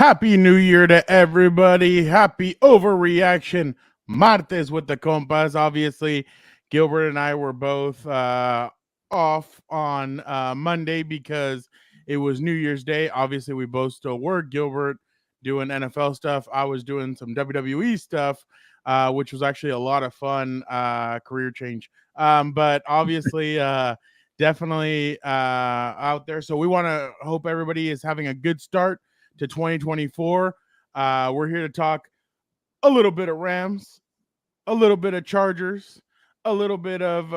Happy New Year to everybody. Happy overreaction martes with the compas. Obviously, Gilbert and I were both off on Monday because it was New Year's Day. Obviously, we both still work. Gilbert doing NFL stuff. I was doing some WWE stuff, which was actually a lot of fun, career change. But obviously, definitely out there. So we want to hope everybody is having a good start to 2024. We're here to talk a little bit of Rams, a little bit of Chargers, a little bit of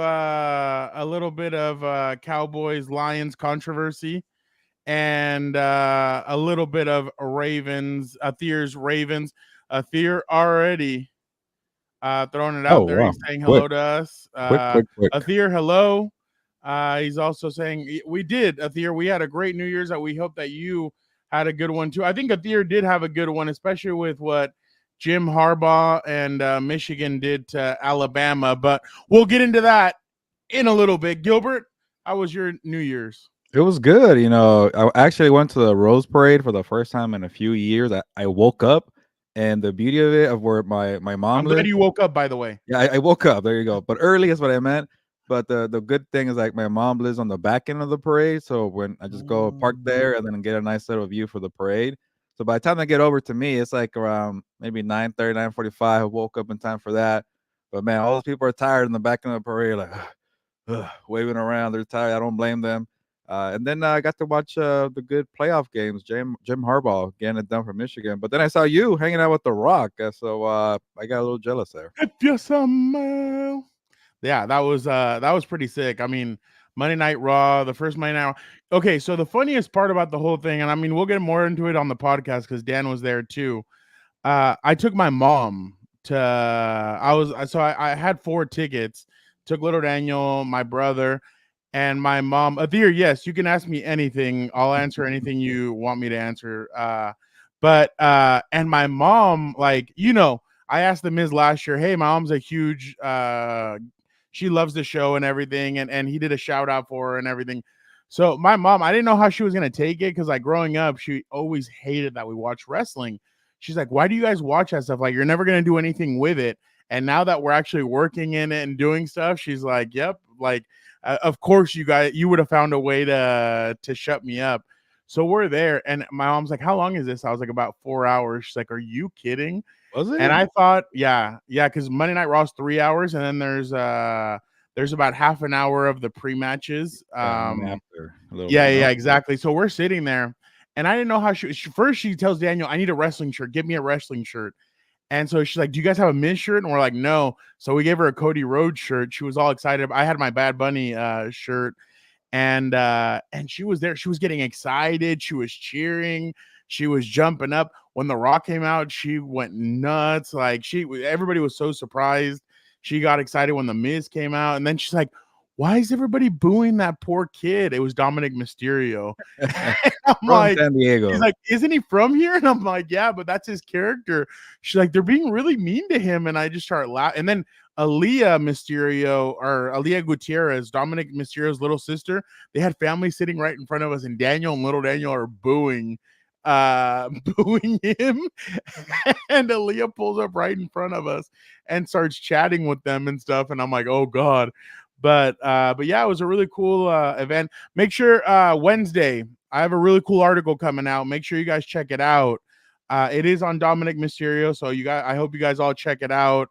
Cowboys Lions controversy, and a little bit of Ravens. Athir's Ravens. Athir already throwing it out Oh, there. wow. He's saying hello Quick, to us. quick. Athir, hello. He's also saying we did, Athir. We had a great New Year's that we hope that you had a good one too. I think Athir did have a good one, especially with what Jim Harbaugh and Michigan did to Alabama. But we'll get into that in a little bit. Gilbert, how was your New Year's? It was good. I actually went to the Rose Parade for the first time in a few years. I woke up, and the beauty of it, of where my mom I'm glad lives. you woke up, by the way. Yeah, I woke up. There you go. But early is what I meant. But the good thing is, like, my mom lives on the back end of the parade, so when I just go park there and then get a nice little view for the parade. So by the time they get over to me, it's like around maybe 9:30, 9:45. I woke up in time for that. But man, all those people are tired in the back end of the parade, like waving around. They're tired. I don't blame them. And then I got to watch the good playoff games. Jim Harbaugh getting it done for Michigan. But then I saw you hanging out with The Rock, so I got a little jealous there. If you somehow, yeah, that was pretty sick. I mean, Monday Night Raw, the first Monday Night Raw. Okay, so the funniest part about the whole thing, and I mean, we'll get more into it on the podcast because Dan was there too. I took my mom to. I had 4 tickets. Took little Daniel, my brother, and my mom. Athir, yes, you can ask me anything. I'll answer anything you want me to answer. And my mom, like, I asked the Miz last year, hey, my mom's a huge she loves the show and everything, and he did a shout out for her and everything. So my mom, I didn't know how she was gonna take it because like growing up, she always hated that we watch wrestling. She's like, why do you guys watch that stuff? Like, you're never gonna do anything with it. And now that we're actually working in it and doing stuff, she's like, yep, like of course you would have found a way to shut me up. So we're there, and my mom's like, how long is this? I was like, about 4 hours. She's like, are you kidding? Was And it? I thought, yeah, because Monday Night Raw's 3 hours, and then there's about half an hour of the pre-matches. Yeah, and then after a little Yeah, bit, yeah, no? exactly. So we're sitting there, and I didn't know how first she tells Daniel, I need a wrestling shirt. Give me a wrestling shirt. And so she's like, do you guys have a Miz shirt? And we're like, no. So we gave her a Cody Rhodes shirt. She was all excited. I had my Bad Bunny shirt, and she was there. She was getting excited. She was cheering. She was jumping up. When The Rock came out, she went nuts. Like, everybody was so surprised. She got excited when The Miz came out, and then she's like, why is everybody booing that poor kid? It was Dominic Mysterio. I'm From like, San she's Diego. like, isn't he from here? And I'm like, yeah, but that's his character. She's like, they're being really mean to him. And I just start laughing. And then Aaliyah Gutierrez, Dominic Mysterio's little sister, they had family sitting right in front of us, and Daniel and little Daniel are booing booing him. And Aaliyah pulls up right in front of us and starts chatting with them and stuff. And I'm like, oh God. But yeah, it was a really cool event. Make sure Wednesday, I have a really cool article coming out. Make sure you guys check it out. It is on Dominic Mysterio, so I hope you guys all check it out.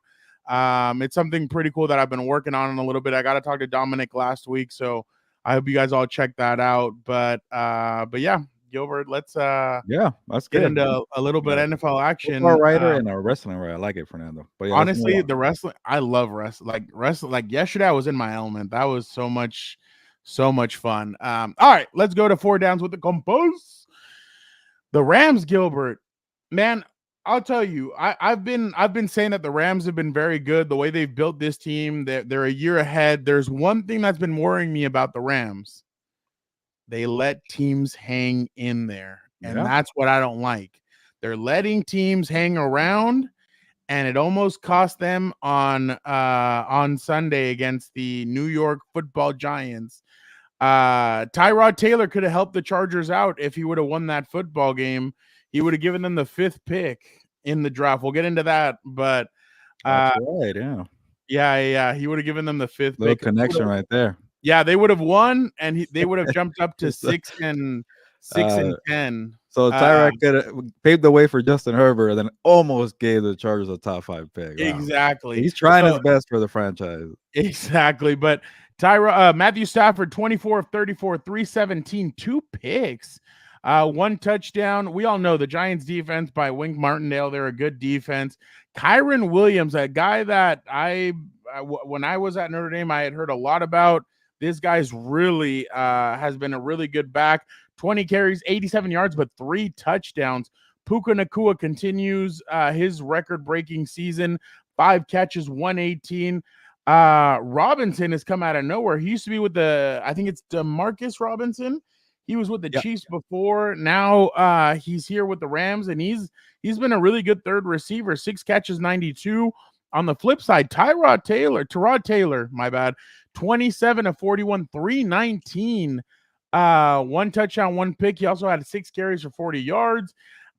It's something pretty cool that I've been working on in a little bit. I got to talk to Dominic last week, so I hope you guys all check that out. But yeah, Gilbert, let's Yeah, that's get good. into a little bit Yeah. of NFL Football action. writer and a wrestling writer. I like it, Fernando. But yeah, let's move Honestly, on. the wrestling, I love wrestling. Like wrestling, like yesterday I was in my element. That was so much fun. All right, let's go to 4 downs with the Compas. The Rams, Gilbert, man, I'll tell you, I've been saying that the Rams have been very good. The way they've built this team, they're a year ahead. There's one thing that's been worrying me about the Rams. They let teams hang in there, and Yeah. that's what I don't like. They're letting teams hang around, and it almost cost them on Sunday against the New York Football Giants. Tyrod Taylor could have helped the Chargers out if he would have won that football game. he would have given them the 5th pick in the draft. We'll get into that, but That's right. Yeah. yeah, he would have given them the 5th Little pick. connection right there. Yeah, they would have won, and they would have jumped up to It's the- 6 uh, and 10. so Tyrod could paved the way for Justin Herbert, and then almost gave the Chargers a top 5 pick. Wow. Exactly. He's trying his best for the franchise. Exactly. But Matthew Stafford, 24 of 34, 317, 2 picks, 1 touchdown. We all know the Giants defense by Wink Martindale. They're a good defense. Kyren Williams, a guy that when I was at Notre Dame, I had heard a lot about. This guy's really has been a really good back. 20 carries, 87 yards, but 3 touchdowns. Puka Nacua continues his record-breaking season. 5 catches, 118. Robinson has come out of nowhere. He used to be with I think it's DeMarcus Robinson. He was with the Chiefs before. Now he's here with the Rams, and he's been a really good third receiver. 6 catches, 92. On the flip side, Tyrod Taylor, my bad, 27 of 41, 319. 1 touchdown, 1 pick. He also had 6 carries for 40 yards.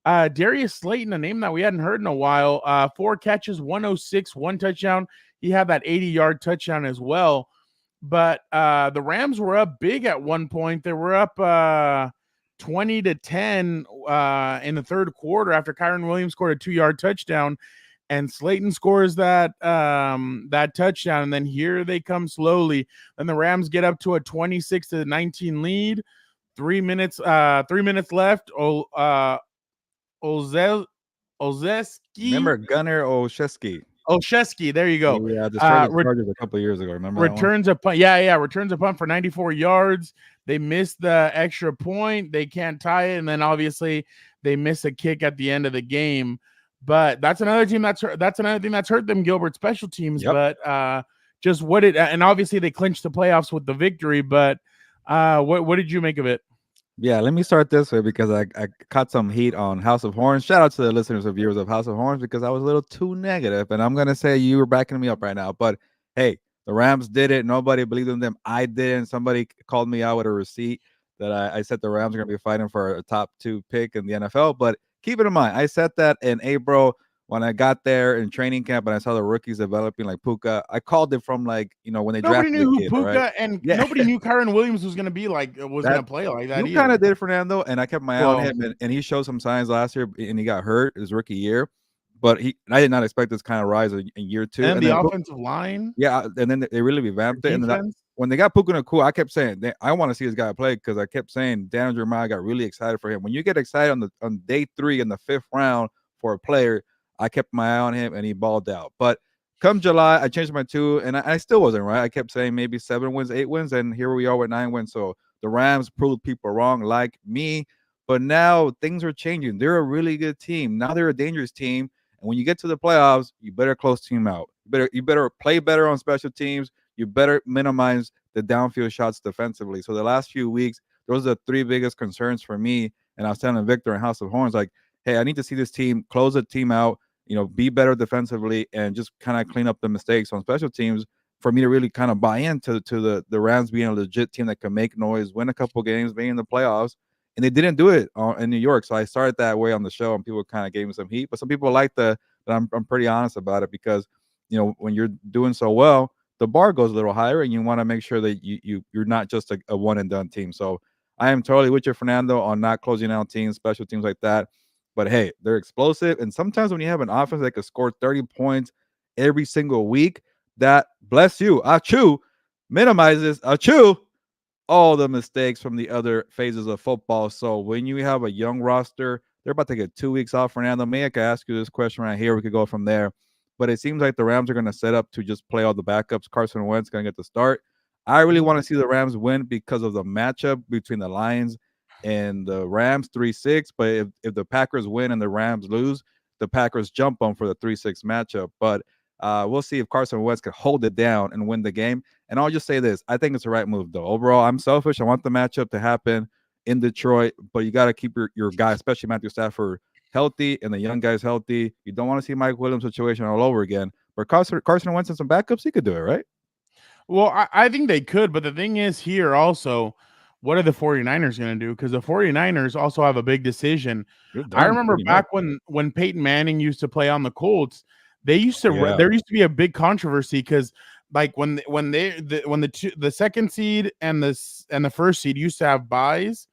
Darius Slayton, a name that we hadn't heard in a while, 4 catches, 106, 1 touchdown. He had that 80-yard touchdown as well. But the Rams were up big at one point. They were up 20-10 in the third quarter after Kyren Williams scored a 2-yard touchdown, and Slayton scores that touchdown. And then here they come slowly. Then the Rams get up to a 26-19 lead. 3 minutes left. Olszewski. Remember Gunnar Olszewski, there you go. Yeah, destroyed the Chargers a couple years ago. Remember returns a punt. Yeah, returns a punt for 94 yards. They missed the extra point. They can't tie it, and then obviously they miss a kick at the end of the game. But that's another team that's another thing that's hurt them, Gilbert, special teams. Yep. But just and obviously they clinched the playoffs with the victory. But what did you make of it? Yeah, let me start this way because I caught some heat on House of Horns. Shout out to the listeners and viewers of House of Horns because I was a little too negative, and I'm gonna say you were backing me up right now. But hey, the Rams did it. Nobody believed in them. I didn't. Somebody called me out with a receipt that I said the Rams are gonna be fighting for a top 2 pick in the NFL. But keep it in mind, I said that in April when I got there in training camp and I saw the rookies developing like Puka. I called it from when they nobody drafted knew who kid, Puka right? and nobody knew Kyren Williams was going to be going to play like that. You kind of did, Fernando, and I kept my eye on him, and he showed some signs last year, and he got hurt his rookie year. But I did not expect this kind of rise in year 2. And the offensive line, yeah, and then they really revamped it. And when they got Puka Nacua, I kept saying I want to see this guy play because I kept saying Dan Jeremiah got really excited for him. When you get excited on day 3 in the 5th round for a player, I kept my eye on him, and he balled out. But come July, I changed my 2, and I still wasn't right. I kept saying maybe 7 wins, 8 wins, and here we are with 9 wins. So the Rams proved people wrong like me. But now things are changing. They're a really good team. Now they're a dangerous team. And when you get to the playoffs, you better close team out. You better play better on special teams. You better minimize the downfield shots defensively. So the last few weeks, those are the 3 biggest concerns for me. And I was telling Victor in House of Horns, like, hey, I need to see this team close the team out, be better defensively and just kind of clean up the mistakes on special teams for me to really kind of buy into the Rams being a legit team that can make noise, win a couple games, be in the playoffs. And they didn't do it in New York. So I started that way on the show, and people kind of gave me some heat. But some people like that I'm pretty honest about it because, when you're doing so well, the bar goes a little higher, and you want to make sure that you're not just a one and done team. So I am totally with you, Fernando, on not closing out teams, special teams like that. But hey, they're explosive. And sometimes when you have an offense that could score 30 points every single week, that, bless you, achoo, minimizes, achoo, all the mistakes from the other phases of football. So when you have a young roster, they're about to get 2 weeks off. Fernando, may I could ask you this question right here. We could go from there. But it seems like the Rams are going to set up to just play all the backups. Carson Wentz going to get the start. I really want to see the Rams win because of the matchup between the Lions and the Rams 3-6. But if the Packers win and the Rams lose, the Packers jump on for the 3-6 matchup. But we'll see if Carson Wentz can hold it down and win the game. And I'll just say this. I think it's the right move, though. Overall, I'm selfish. I want the matchup to happen in Detroit. But you got to keep your guy, especially Matthew Stafford, healthy and the young guys healthy. You don't want to see Mike Williams' situation all over again. But Carson Wentz and some backups, he could do it, right? Well, I think they could. But the thing is here also, what are the 49ers going to do? Because the 49ers also have a big decision. You're I done remember pretty much. back when Peyton Manning used to play on the Colts, they used to Yeah. there used to be a big controversy because like when the second seed and the first seed used to have buys.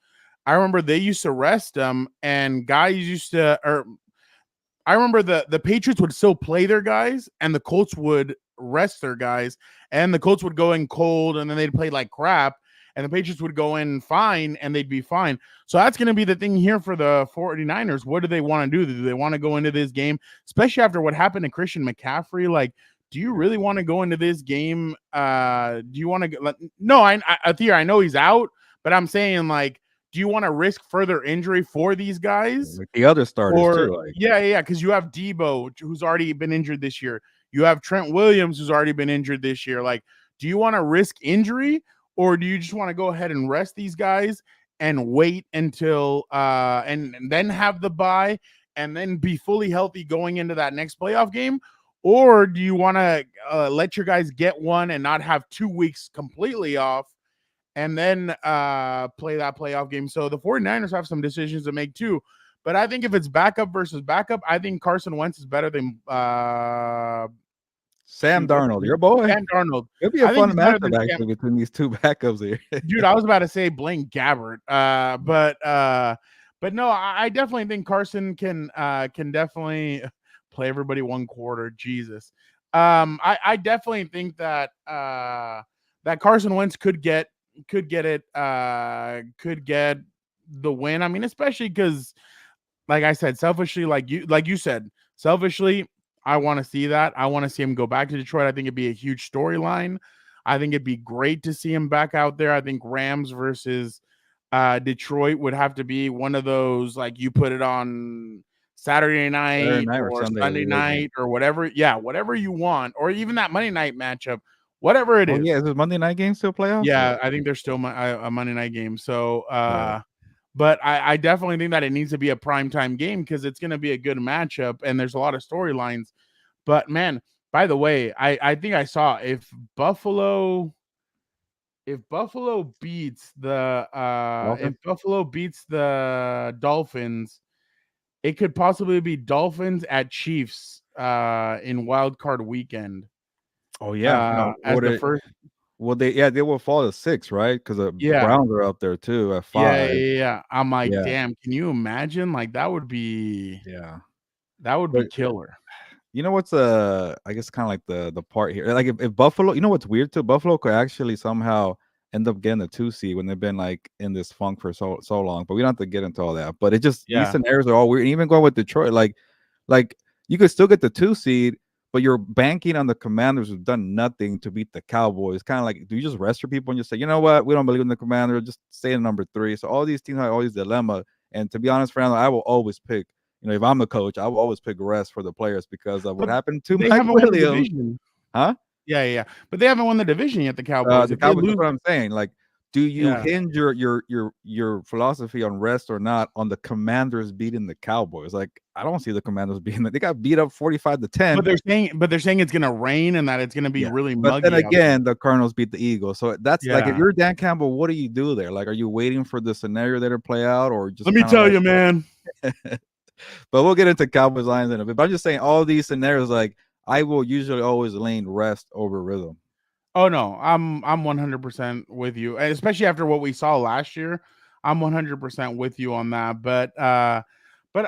I remember they used to rest them, and guys used to, or I remember the Patriots would still play their guys, and the Colts would rest their guys, and the Colts would go in cold, and then they'd play like crap, and the Patriots would go in fine, and they'd be fine. So that's going to be the thing here for the 49ers. What do they want to do? Do they want to go into this game, especially after what happened to Christian McCaffrey? Like, do you really want to go into this game? Do you want to? No, Thea, I know he's out, but I'm saying like, do you want to risk further injury for these guys? Like the other starters Or too. Like, yeah, because you have Debo, who's already been injured this year. You have Trent Williams, who's already been injured this year. Like, do you want to risk injury, or do you just want to go ahead and rest these guys and wait until and then have the bye and then be fully healthy going into that next playoff game? Or do you want to let your guys get one and not have 2 weeks completely off and then play that playoff game? So the 49ers have some decisions to make too. But I think if it's backup versus backup, I think Carson Wentz is better than Sam Darnold, your boy. Sam Darnold. It'll be a I think fun he's better matchup than actually between these two backups here. Dude, I was about to say Blaine Gabbert. But no, I definitely think Carson can definitely play everybody one quarter. Jesus. I definitely think that that Carson Wentz could get the win. I mean, especially because like I said, selfishly, like you said, selfishly, I want to see that. I want to see him go back to Detroit. I think it'd be a huge storyline. I think it'd be great to see him back out there. I think Rams versus Detroit would have to be one of those, like you put it on Saturday night or Sunday night or whatever. Yeah, whatever you want, or even that Monday night matchup, whatever it is. Yeah, is it Monday night game still playoffs? Yeah, I think there's still a Monday night game. So, but I definitely think that it needs to be a primetime game because it's going to be a good matchup and there's a lot of storylines. But man, by the way, I think I saw if Buffalo beats the Dolphins, it could possibly be Dolphins at Chiefs in wild card weekend. Oh yeah, as the first. Well, they will fall to 6, right? Because the Browns are up there too at 5. Yeah. I'm like, damn, can you imagine? Like that would be killer. You know what's I guess kind of like the part here. Like if Buffalo, you know what's weird too? Buffalo could actually somehow end up getting the 2 seed when they've been like in this funk for so long. But we don't have to get into all that. But it just these scenarios are all weird. And even going with Detroit, like you could still get the 2 seed, but you're banking on the Commanders who've done nothing to beat the Cowboys. Kind of like, do you just rest your people and just say, you know what, we don't believe in the Commanders, just stay in number 3. So all these teams have all these dilemma. And to be honest, Fernando, I will always pick. You know, if I'm the coach, I will always pick rest for the players because of what happened to Mike Williams. Huh? Yeah. But they haven't won the division yet. The Cowboys. That's what I'm saying. Like, do you hinge your philosophy on rest or not on the Commanders beating the Cowboys? Like, I don't see the Commanders beating that. They got beat up 45-10. But they're saying it's gonna rain and that it's gonna be really muggy. But then again, the Cardinals beat the Eagles. So that's like, if you're Dan Campbell, what do you do there? Like, are you waiting for the scenario there to play out, or just let me tell you, man? But we'll get into Cowboys-Lions in a bit. But I'm just saying, all these scenarios, like, I will usually always lean rest over rhythm. Oh no, I'm 100% with you, especially after what we saw last year. I'm 100% with you on that. But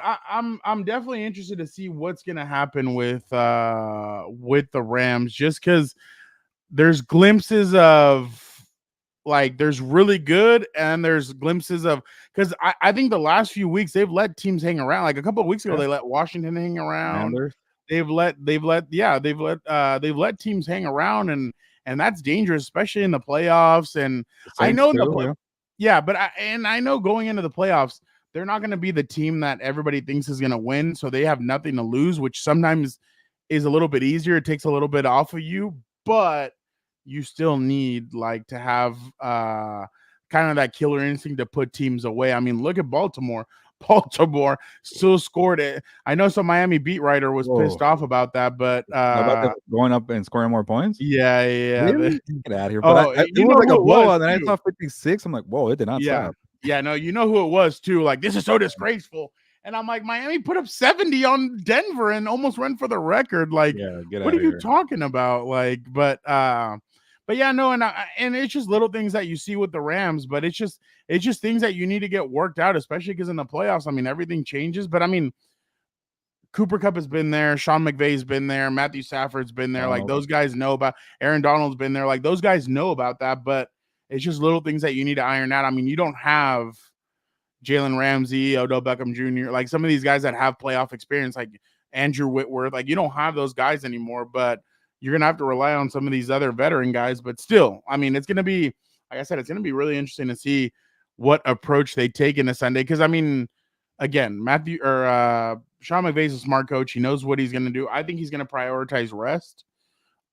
I'm definitely interested to see what's gonna happen with the Rams, just because there's glimpses of like there's really good and there's glimpses of, because I think the last few weeks they've let teams hang around. Like a couple of weeks ago, they let Washington hang around. They've let teams hang around, and that's dangerous, especially in the playoffs. And I know I know going into the playoffs, they're not going to be the team that everybody thinks is going to win, so they have nothing to lose, which sometimes is a little bit easier. It takes a little bit off of you, but you still need like to have kind of that killer instinct to put teams away. I mean, look at Baltimore. Baltimore still scored it. I know some Miami beat writer was pissed off about that, but about them going up and scoring more points. yeah. Really? Get out of here! Oh, But it you was know like who a it was blowout, and I too. saw 56. I'm like, whoa, it did not stop. Yeah, no, you know who it was too. Like, this is so disgraceful. And I'm like, Miami put up 70 on Denver and almost went for the record. Like, what are you talking about? Like, but yeah, no, and it's just little things that you see with the Rams, but it's just things that you need to get worked out, especially because in the playoffs, I mean, everything changes. But I mean, Cooper Kupp has been there, Sean McVay's been there, Matthew Stafford's been there. Like, those guys know about. Aaron Donald's been there. Like, those guys know about that, but it's just little things that you need to iron out. I mean, you don't have Jalen Ramsey, Odell Beckham Jr., like some of these guys that have playoff experience, like Andrew Whitworth. Like, you don't have those guys anymore, but you're going to have to rely on some of these other veteran guys. But still, I mean, it's going to be, like I said, it's going to be really interesting to see what approach they take into Sunday. Because, I mean, again, Sean McVay's a smart coach. He knows what he's going to do. I think he's going to prioritize rest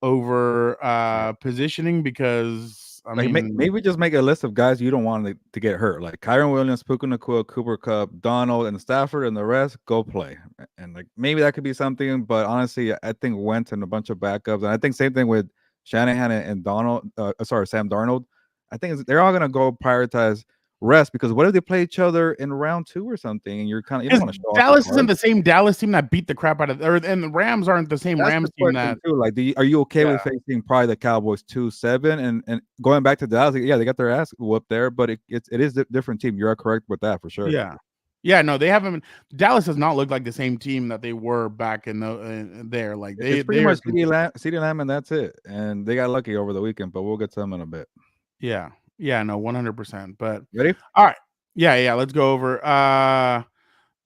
over positioning because, I mean, maybe just make a list of guys you don't want to get hurt, like Kyren Williams, Puka Nacua, Cooper Kupp, Donald, and Stafford, and the rest go play. And like maybe that could be something. But honestly, I think Wentz and a bunch of backups, and I think same thing with Shanahan and Sam Darnold. I think they're all gonna go prioritize rest, because what if they play each other in round 2 or something, and you're kind of, you don't want to show Dallas isn't the same Dallas team that beat the crap out of, and the Rams aren't the same Rams team that too. Like, are you okay with facing probably the Cowboys 2-7 and going back to Dallas? Yeah, they got their ass whooped there, but it is a different team. You're correct with that for sure. Yeah, no, they haven't. Dallas does not look like the same team that they were back in there. Like, it's pretty much CeeDee Lamb, and that's it. And they got lucky over the weekend, but we'll get to them in a bit. Yeah, no, 100%. But ready? All right, yeah. Let's go over.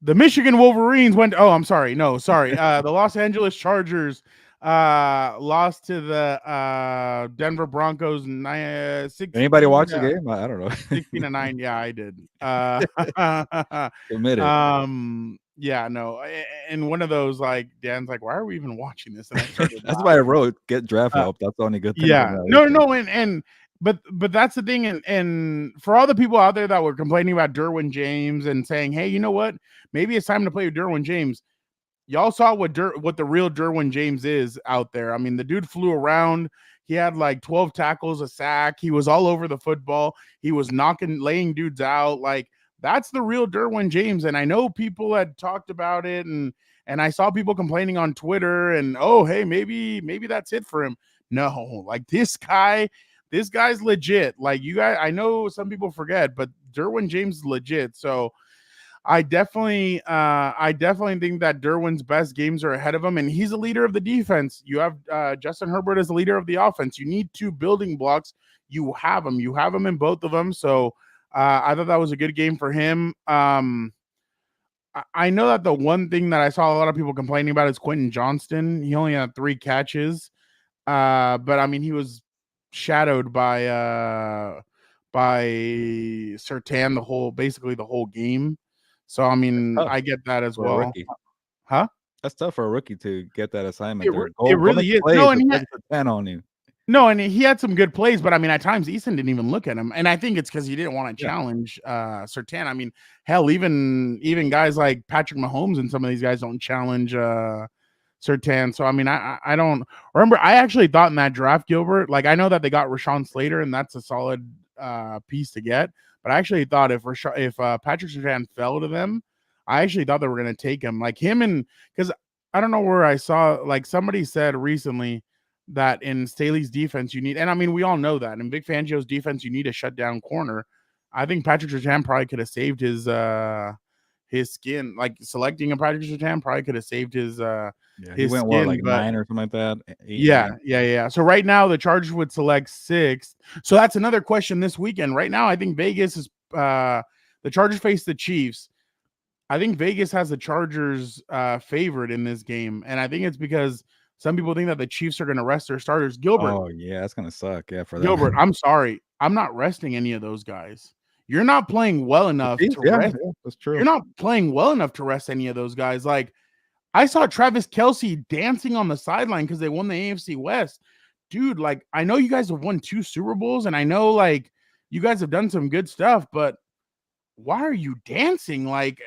The Michigan Wolverines went. Oh, I'm sorry. No, sorry. The Los Angeles Chargers lost to the Denver Broncos. 16, Anybody watch the game? I don't know. 16-9. Yeah, I did. Committed. Yeah, no. And one of those, like, Dan's like, why are we even watching this? And I started that's why I wrote get draft help. That's the only good thing. Yeah. No. But that's the thing, and for all the people out there that were complaining about Derwin James and saying, hey, you know what? Maybe it's time to play with Derwin James. Y'all saw what the real Derwin James is out there. I mean, the dude flew around. He had like 12 tackles, a sack. He was all over the football. He was laying dudes out. Like, that's the real Derwin James. And I know people had talked about it, and I saw people complaining on Twitter, and, oh, hey, maybe that's it for him. No, like, this guy's legit. Like, you guys, I know some people forget, but Derwin James is legit. So I definitely think that Derwin's best games are ahead of him, and he's a leader of the defense. You have Justin Herbert as a leader of the offense. You need 2 building blocks. You have them. In both of them. So I thought that was a good game for him. I know that the one thing that I saw a lot of people complaining about is Quentin Johnston. He only had 3 catches, but I mean, he was shadowed by Surtain basically the whole game. So I mean, I get that as well. Huh? That's tough for a rookie to get that assignment. It really is. No, and on you. No, and he had some good plays, but I mean, at times Easton didn't even look at him, and I think it's because he didn't want to challenge Surtain. I mean, hell, even guys like Patrick Mahomes and some of these guys don't challenge Surtain. So I mean, I don't remember. I actually thought in that draft, Gilbert, like, I know that they got Rashawn Slater, and that's a solid piece to get. But I actually thought if Patrick Surtain fell to them, I actually thought they were going to take him, like him, and because I don't know where I saw, like, somebody said recently that in Staley's defense you need, and I mean, we all know that in Vic Fangio's defense you need a shutdown corner. I think Patrick Surtain probably could have saved his skin. Like, selecting a Patrick Surtain probably could have saved his he went skin, like 9 or something like that. 8, yeah. So right now the Chargers would select 6th. So that's another question this weekend. Right now, I think Vegas is the Chargers face the Chiefs. I think Vegas has the Chargers favored in this game, and I think it's because some people think that the Chiefs are going to rest their starters. Gilbert. Oh yeah, that's going to suck. Yeah, for Gilbert. I'm sorry, I'm not resting any of those guys. You're not playing well enough to rest. Yeah, that's true. You're not playing well enough to rest any of those guys. Like, I saw Travis Kelce dancing on the sideline because they won the AFC West. Dude, like, I know you guys have won 2 Super Bowls, and I know, like, you guys have done some good stuff, but why are you dancing? Like,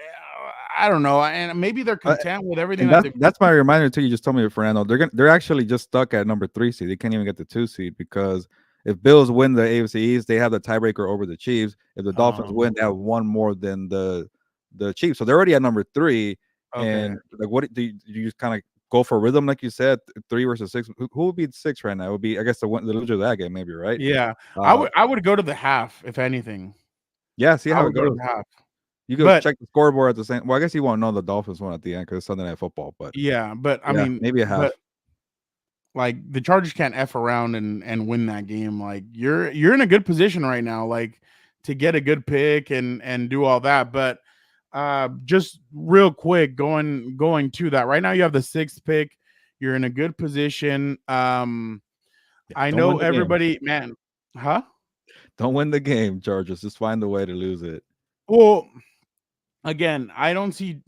I don't know, and maybe they're content with everything And that they've. that's my reminder too. You just told me, Fernando. They're actually just stuck at number 3 seed. They can't even get the 2 seed because if Bills win the AFC East, they have the tiebreaker over the Chiefs. If the Dolphins win, they have one more than the Chiefs. So they're already at number 3. Okay. And like, what do you just kind of go for rhythm, like you said, 3 versus 6? Who would be 6 right now? It would be, I guess, the loser of that game, maybe, right? Yeah, Uh, I would go to the half if anything. yeah. See I how it would go to goes. the half, You go but check the scoreboard at the same. Well, I guess you won't know the Dolphins won at the end because it's Sunday Night Football. But yeah, but I yeah, mean, maybe a but half. like the Chargers can't f around and win that game. Like you're in a good position right now, like to get a good pick and do all that. But just real quick, going to that right now, you have the 6th pick. You're in a good position. I Don't win know the game. everybody, man. Huh? Don't win the game, Chargers. Just find a way to lose it. Well, again, I don't see.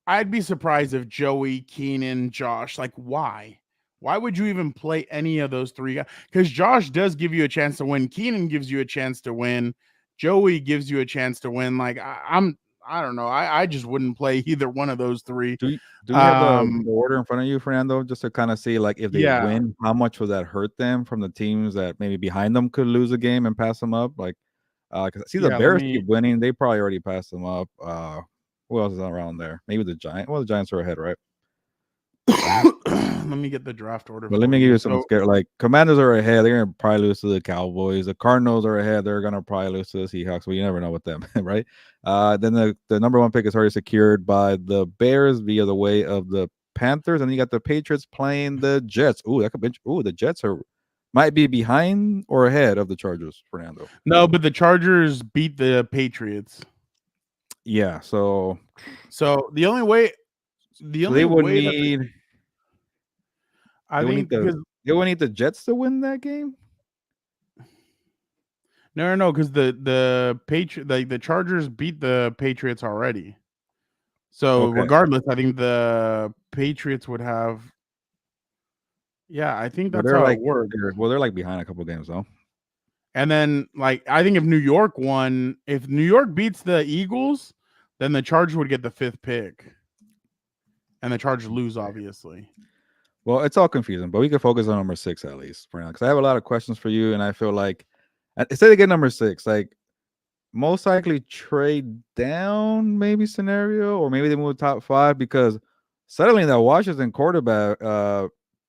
I'd be surprised if Joey, Keenan, Josh, like why? Why would you even play any of those 3 guys? Because Josh does give you a chance to win. Keenan gives you a chance to win. Joey gives you a chance to win. Like I don't know. I just wouldn't play either one of those 3. Do you have Um, the order in front of you, Fernando, just to kind of see like if they yeah, win, how much would that hurt them from the teams that maybe behind them could lose a game and pass them up? Like, because I see the yeah. Let Bears me keep winning, they probably already passed them up. Who else is around there? Maybe the Giants. Well, the Giants are ahead, right? let me get the draft order But let for me give you. you some So scare. Like Commanders are ahead, they're gonna probably lose to the Cowboys. The Cardinals are ahead, they're gonna probably lose to the Seahawks. But you never know with them, right? Then the number 1 pick is already secured by the Bears via the way of the Panthers, and then you got the Patriots playing the Jets. Ooh, that could be. Ooh, the Jets are might be behind or ahead of the Chargers, Fernando. no, but the Chargers beat the Patriots. Yeah, So the so they only would way that need I think because they would need the Jets to win that game. no, because the Chargers beat the Patriots already. So Okay, regardless, I think the Patriots would have. Yeah, I think but that's how it works. they're like behind a couple games though. And then, like, I think if New York won, if New York beats the Eagles, then the Chargers would get the 5th pick, and the Chargers lose, obviously. Well, it's all confusing, but we can focus on number 6 at least for now because I have a lot of questions for you, and I feel like instead they get number 6, like most likely trade down maybe scenario, or maybe they move top 5 because suddenly that Washington quarterback,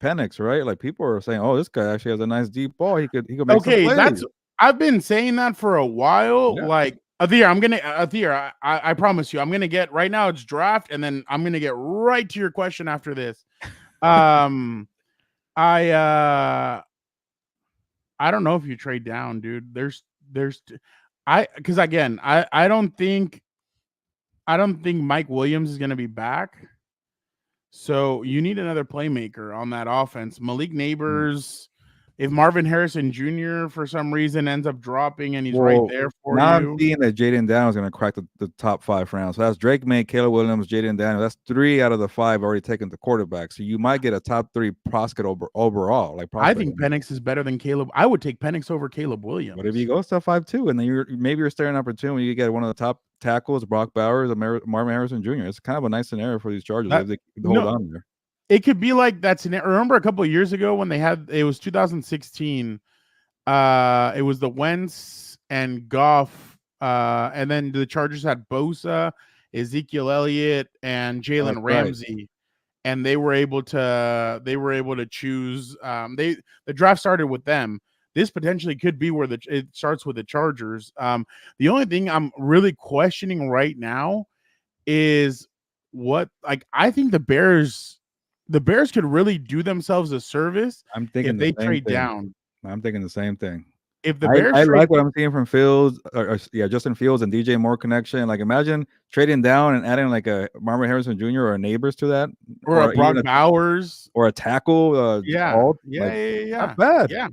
Penix, right? Like people are saying, oh, this guy actually has a nice deep ball. He could make some Okay, plays. I've been saying that for a while. Yeah. Like, Athir, I promise you, I'm gonna get right now. It's draft, and then I'm gonna get right to your question after this. Um, I don't know if you trade down, dude. Because again, I don't think Mike Williams is gonna be back. So you need another playmaker on that offense. Malik Mm. Neighbors, if Marvin Harrison Jr. for some reason ends up dropping and he's right Well, there for now I'm you. seeing that Jaden Daniels is going to crack the top 5 rounds. So that's Drake May, Caleb Williams, Jaden Daniels. That's 3 out of the 5 already taken the quarterback. So you might get a top 3 prospect overall, like I prospect. think Penix is better than Caleb. I would take Penix over Caleb Williams. But if he goes to 5-2, and then you're staring opportunity, you get one of the top tackles, Brock Bowers, or Marvin Harrison Jr. It's kind of a nice scenario for these Chargers if they hold on there. It could be like that scenario. Remember a couple of years ago when it was 2016. It was the Wentz and Goff, and then the Chargers had Bosa, Ezekiel Elliott, and Jalen Ramsey. And they were able to choose. The draft started with them. This potentially could be where it starts with the Chargers. The only thing I'm really questioning right now is I think the Bears could really do themselves a service I'm thinking if the they same trade thing. down. I'm thinking the same thing. If the Bears I trade, like what I'm seeing from Fields, Justin Fields and DJ Moore connection. Like imagine trading down and adding like a Marvin Harrison Jr. or Neighbors to that, or a Brock Bowers, or a tackle. yeah, Not bad. yeah.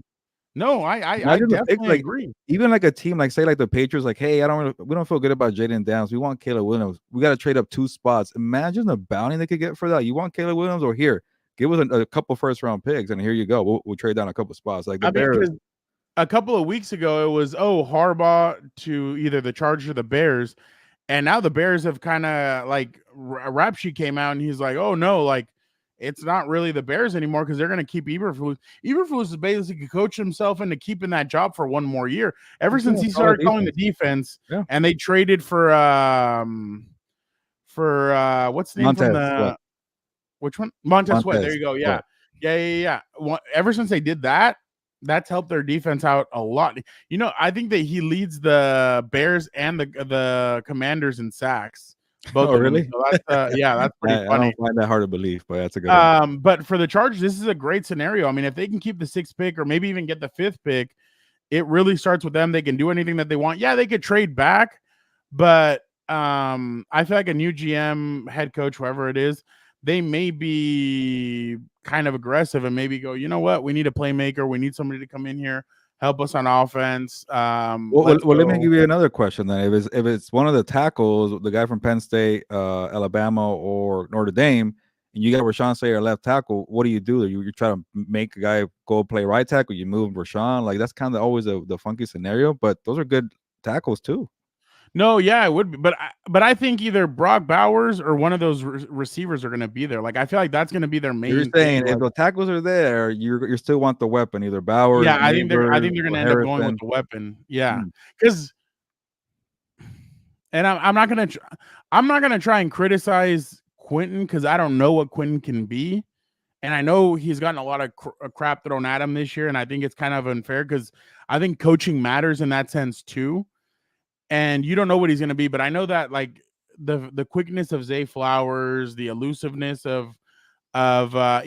No, I Imagine the picks, definitely like agree. even like a team like say like the Patriots, like hey, we don't feel good about Jaden Downs. We want Caleb Williams. We got to trade up 2 spots. Imagine the bounty they could get for that. You want Caleb Williams, or here, give us a couple first round picks, and here you go. We'll trade down a couple spots. Like the Bears. Because a couple of weeks ago, it was Harbaugh to either the Chargers or the Bears, And now the Bears have kind of like rap sheet came out and he's like, oh no, like it's not really the Bears anymore because they're going to keep Eberflus. Eberflus is basically coached himself into keeping that job for one more year. Ever since he started calling the defense, and they traded for what's the name from the which one? Montez Sweat. There you go. Yeah. Yeah. Ever since they did that, that's helped their defense out a lot. You know, I think that he leads the Bears and the Commanders in sacks. Both of really? them. So that's that's pretty funny. I don't find that hard to believe, but that's a good one. But for the Chargers, this is a great scenario. I mean, if they can keep the 6th pick or maybe even get the 5th pick, it really starts with them. They can do anything that they want. Yeah, they could trade back, but I feel like a new GM, head coach, whoever it is, they may be kind of aggressive and maybe go, you know what, we need a playmaker. We need somebody to come in here, help us on offense. Well, let me give you another question then. If it's one of the tackles, the guy from Penn State, Alabama, or Notre Dame, and you got Rashawn Slater left tackle, what do? You try to make a guy go play right tackle, you move Rashawn. Like that's kind of always the funky scenario, but those are good tackles too. No, yeah, it would be, but I think either Brock Bowers or one of those receivers are going to be there. Like I feel like that's going to be their main. You're saying if the tackles are there, you still want the weapon, either Bowers. Yeah, I think they're going to end up going with the weapon. Yeah, because, and I'm not going to try and criticize Quentin because I don't know what Quentin can be, and I know he's gotten a lot of crap thrown at him this year, and I think it's kind of unfair because I think coaching matters in that sense too. And you don't know what he's going to be, but I know that like the quickness of Zay Flowers, the elusiveness of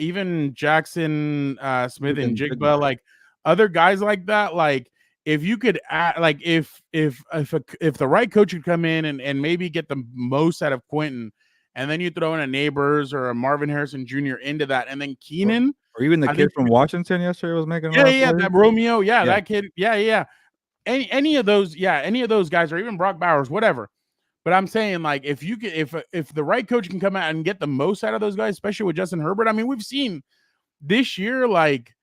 even Jackson Smith and Jigba, like other guys like that, like if you could add, like if the right coach could come in and maybe get the most out of Quentin, and then you throw in a Neighbors or a Marvin Harrison Jr. into that, and then Keenan, or even the kid from Washington yesterday was making that Romeo, that kid, any of those guys, or even Brock Bowers, whatever. But I'm saying, like, if you get if the right coach can come out and get the most out of those guys, especially with Justin Herbert. I mean, we've seen this year, like,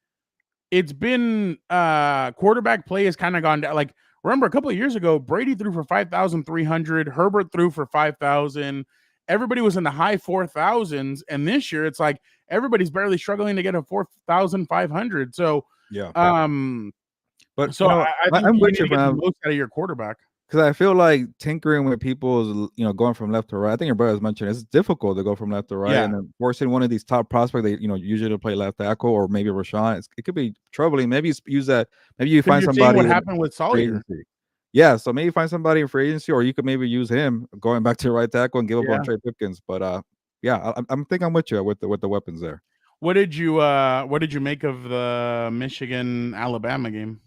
it's been quarterback play has kind of gone down. Like, remember a couple of years ago, Brady threw for 5,300, Herbert threw for 5,000. Everybody was in the high 4,000s, and this year it's like everybody's barely struggling to get a 4,500. So But so I think I'm with you, get the most out of your quarterback. Because I feel like tinkering with people's, going from left to right. I think your brother's mentioned it's difficult to go from left to right, and then forcing one of these top prospects they usually play left tackle or maybe Rashawn. It could be troubling. Maybe you use that. Maybe you find somebody. What happened with Sawyer? Yeah, so maybe find somebody in free agency, or you could maybe use him going back to right tackle and give up on Trey Pipkins. But I'm with you with the weapons there. What did you make of the Michigan-Alabama game?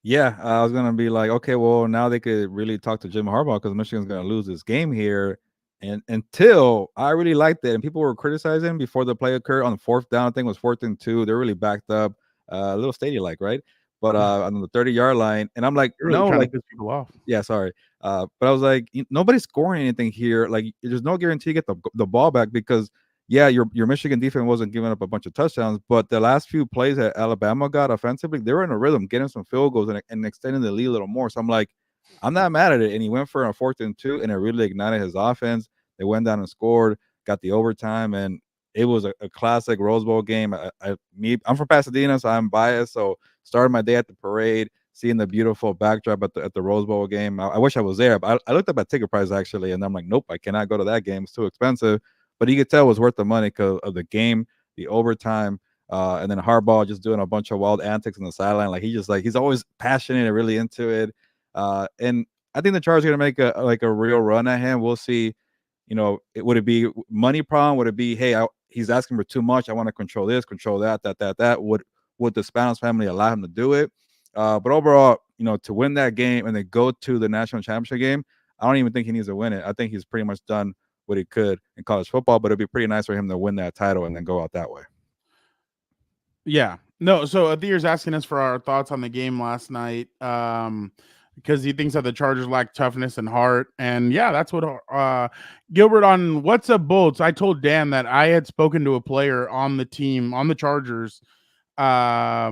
Yeah, I was gonna be like, okay, well, now they could really talk to Jim Harbaugh because Michigan's gonna lose this game here. And until I really liked it, and people were criticizing before the play occurred on the 4th down, I think it was 4th and 2. They're really backed up, a little stadium-like, right? But on the 30-yard line, and I'm like, no, like piss people off. Yeah, sorry. But I was like, nobody's scoring anything here. Like, there's no guarantee you get the ball back because. Yeah, your Michigan defense wasn't giving up a bunch of touchdowns, but the last few plays that Alabama got offensively, they were in a rhythm, getting some field goals and extending the lead a little more. So I'm like, I'm not mad at it. And he went for a 4th and 2, and it really ignited his offense. They went down and scored, got the overtime, and it was a classic Rose Bowl game. I'm from Pasadena, so I'm biased. So started my day at the parade, seeing the beautiful backdrop at the Rose Bowl game. I wish I was there, but I looked up at ticket price actually, and I'm like, nope, I cannot go to that game. It's too expensive. But you could tell it was worth the money because of the game, the overtime, and then Harbaugh just doing a bunch of wild antics on the sideline. Like he's always passionate and really into it. And I think the Chargers are gonna make a real run at him. We'll see. Would it be money problem? Would it be, hey, he's asking for too much? I want to control this, control that. Would the Spanos family allow him to do it? But overall, to win that game and then go to the national championship game, I don't even think he needs to win it. I think he's pretty much done what he could in college football, but it'd be pretty nice for him to win that title and then go out that way. Yeah. No, so Adir's asking us for our thoughts on the game last night because he thinks that the Chargers lack toughness and heart. And yeah, that's what Gilbert on What's Up Bolts. I told Dan that I had spoken to a player on the team, on the Chargers, a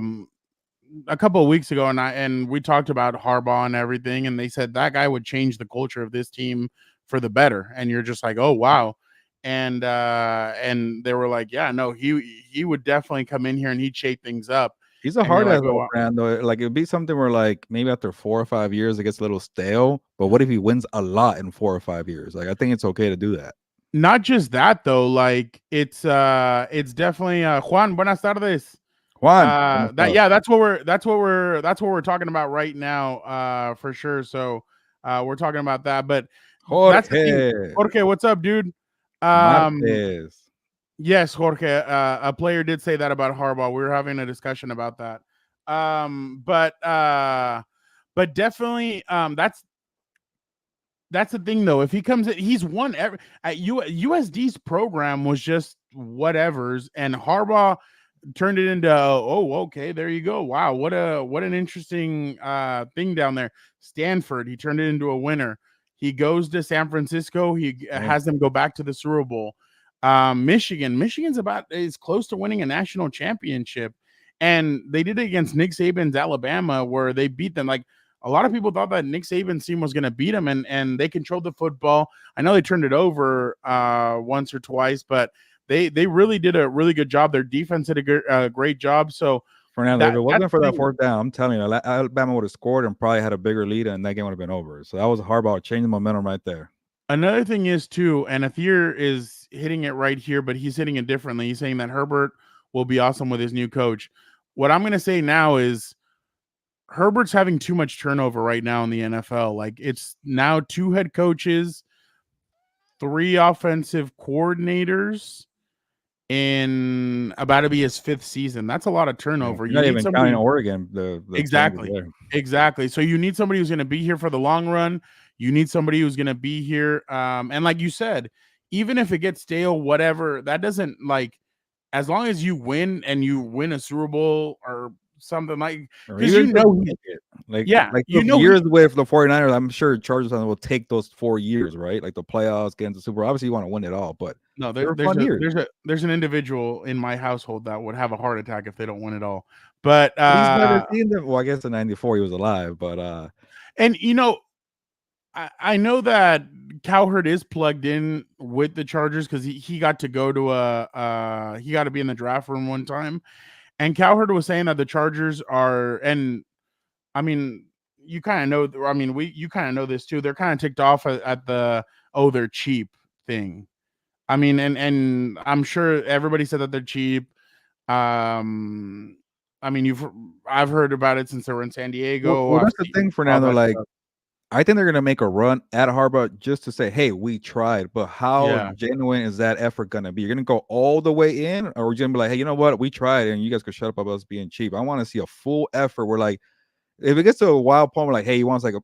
couple of weeks ago, and we talked about Harbaugh and everything, and they said that guy would change the culture of this team for the better, and you're just like, oh wow. And they were like, yeah, no, he would definitely come in here and he'd shake things up. He's a And you're hard like, ass oh old wow. man though. Like it'd be something where like maybe after 4 or 5 years it gets a little stale. But what if he wins a lot in 4 or 5 years? Like I think it's okay to do that. Not just that though, like it's definitely Juan, buenas tardes. Juan, ¿cómo That estás? yeah, that's what we're talking about right now, for sure. So we're talking about that, but that's the thing. Jorge Jorge, what's up, dude? Um, Marquez. yes, Jorge. A player did say that about Harbaugh. We were having a discussion about that. But definitely, that's the thing though. If he comes in, he's won every at USD's program was just whatever's, and Harbaugh turned it into, oh, okay, there you go. Wow, what an interesting thing down there. Stanford, he turned it into a winner. He goes to San Francisco, he has them go back to the Super Bowl. Michigan's about is close to winning a national championship, and they did it against Nick Saban's Alabama, where they beat them. Like, a lot of people thought that Nick Saban's team was going to beat them, and they controlled the football. I know they turned it over once or twice, but they really did a really good job. Their defense did a great job. So Fernando, if it that's wasn't for the that thing. fourth down, I'm telling you, Alabama would have scored and probably had a bigger lead, and that game would have been over. So that was Harbaugh changing momentum right there. Another thing is too, and Athir is hitting it right here, but he's hitting it differently. He's saying that Herbert will be awesome with his new coach. What I'm going to say now is Herbert's having too much turnover right now in the NFL. Like, it's now 2 head coaches, 3 offensive coordinators in about to be his 5th season. That's a lot of turnover. You're You not need even counting somebody. Oregon. The changes Exactly. there. Exactly. So you need somebody who's going to be here for the long run. You need somebody who's going to be here. And like you said, even if it gets stale, whatever, that doesn't, like, as long as you win and you win a Super Bowl or something, like, Or because even you if they know, make it. yeah, Like you the know, years with the 49ers, I'm sure Chargers fans will take those 4 years, right? Like the playoffs, getting to Super Bowl. Obviously, you want to win it all, but no, they were fun years. there's an individual in my household that would have a heart attack if they don't win it all. But He's never seen them. Well, I guess in '94 he was alive, but and you know, I know that Cowherd is plugged in with the Chargers because he got to go to he got to be in the draft room one time, and Cowherd was saying that the Chargers are, and I mean, you kind of know, I mean, you kind of know this too. They're kind of ticked off at the, oh, they're cheap thing. I mean, and I'm sure everybody said that they're cheap. I mean, I've heard about it since they were in San Diego. well, I've that's the seen thing, all Fernando. that Like stuff. I think they're gonna make a run at Harbaugh just to say, "Hey, we tried." But how Yeah. genuine is that effort gonna be? You're gonna go all the way in, or are you gonna be like, "Hey, you know what? We tried, and you guys could shut up about us being cheap." I want to see a full effort. Where like, if it gets to a wild point, where like, "Hey, he wants like a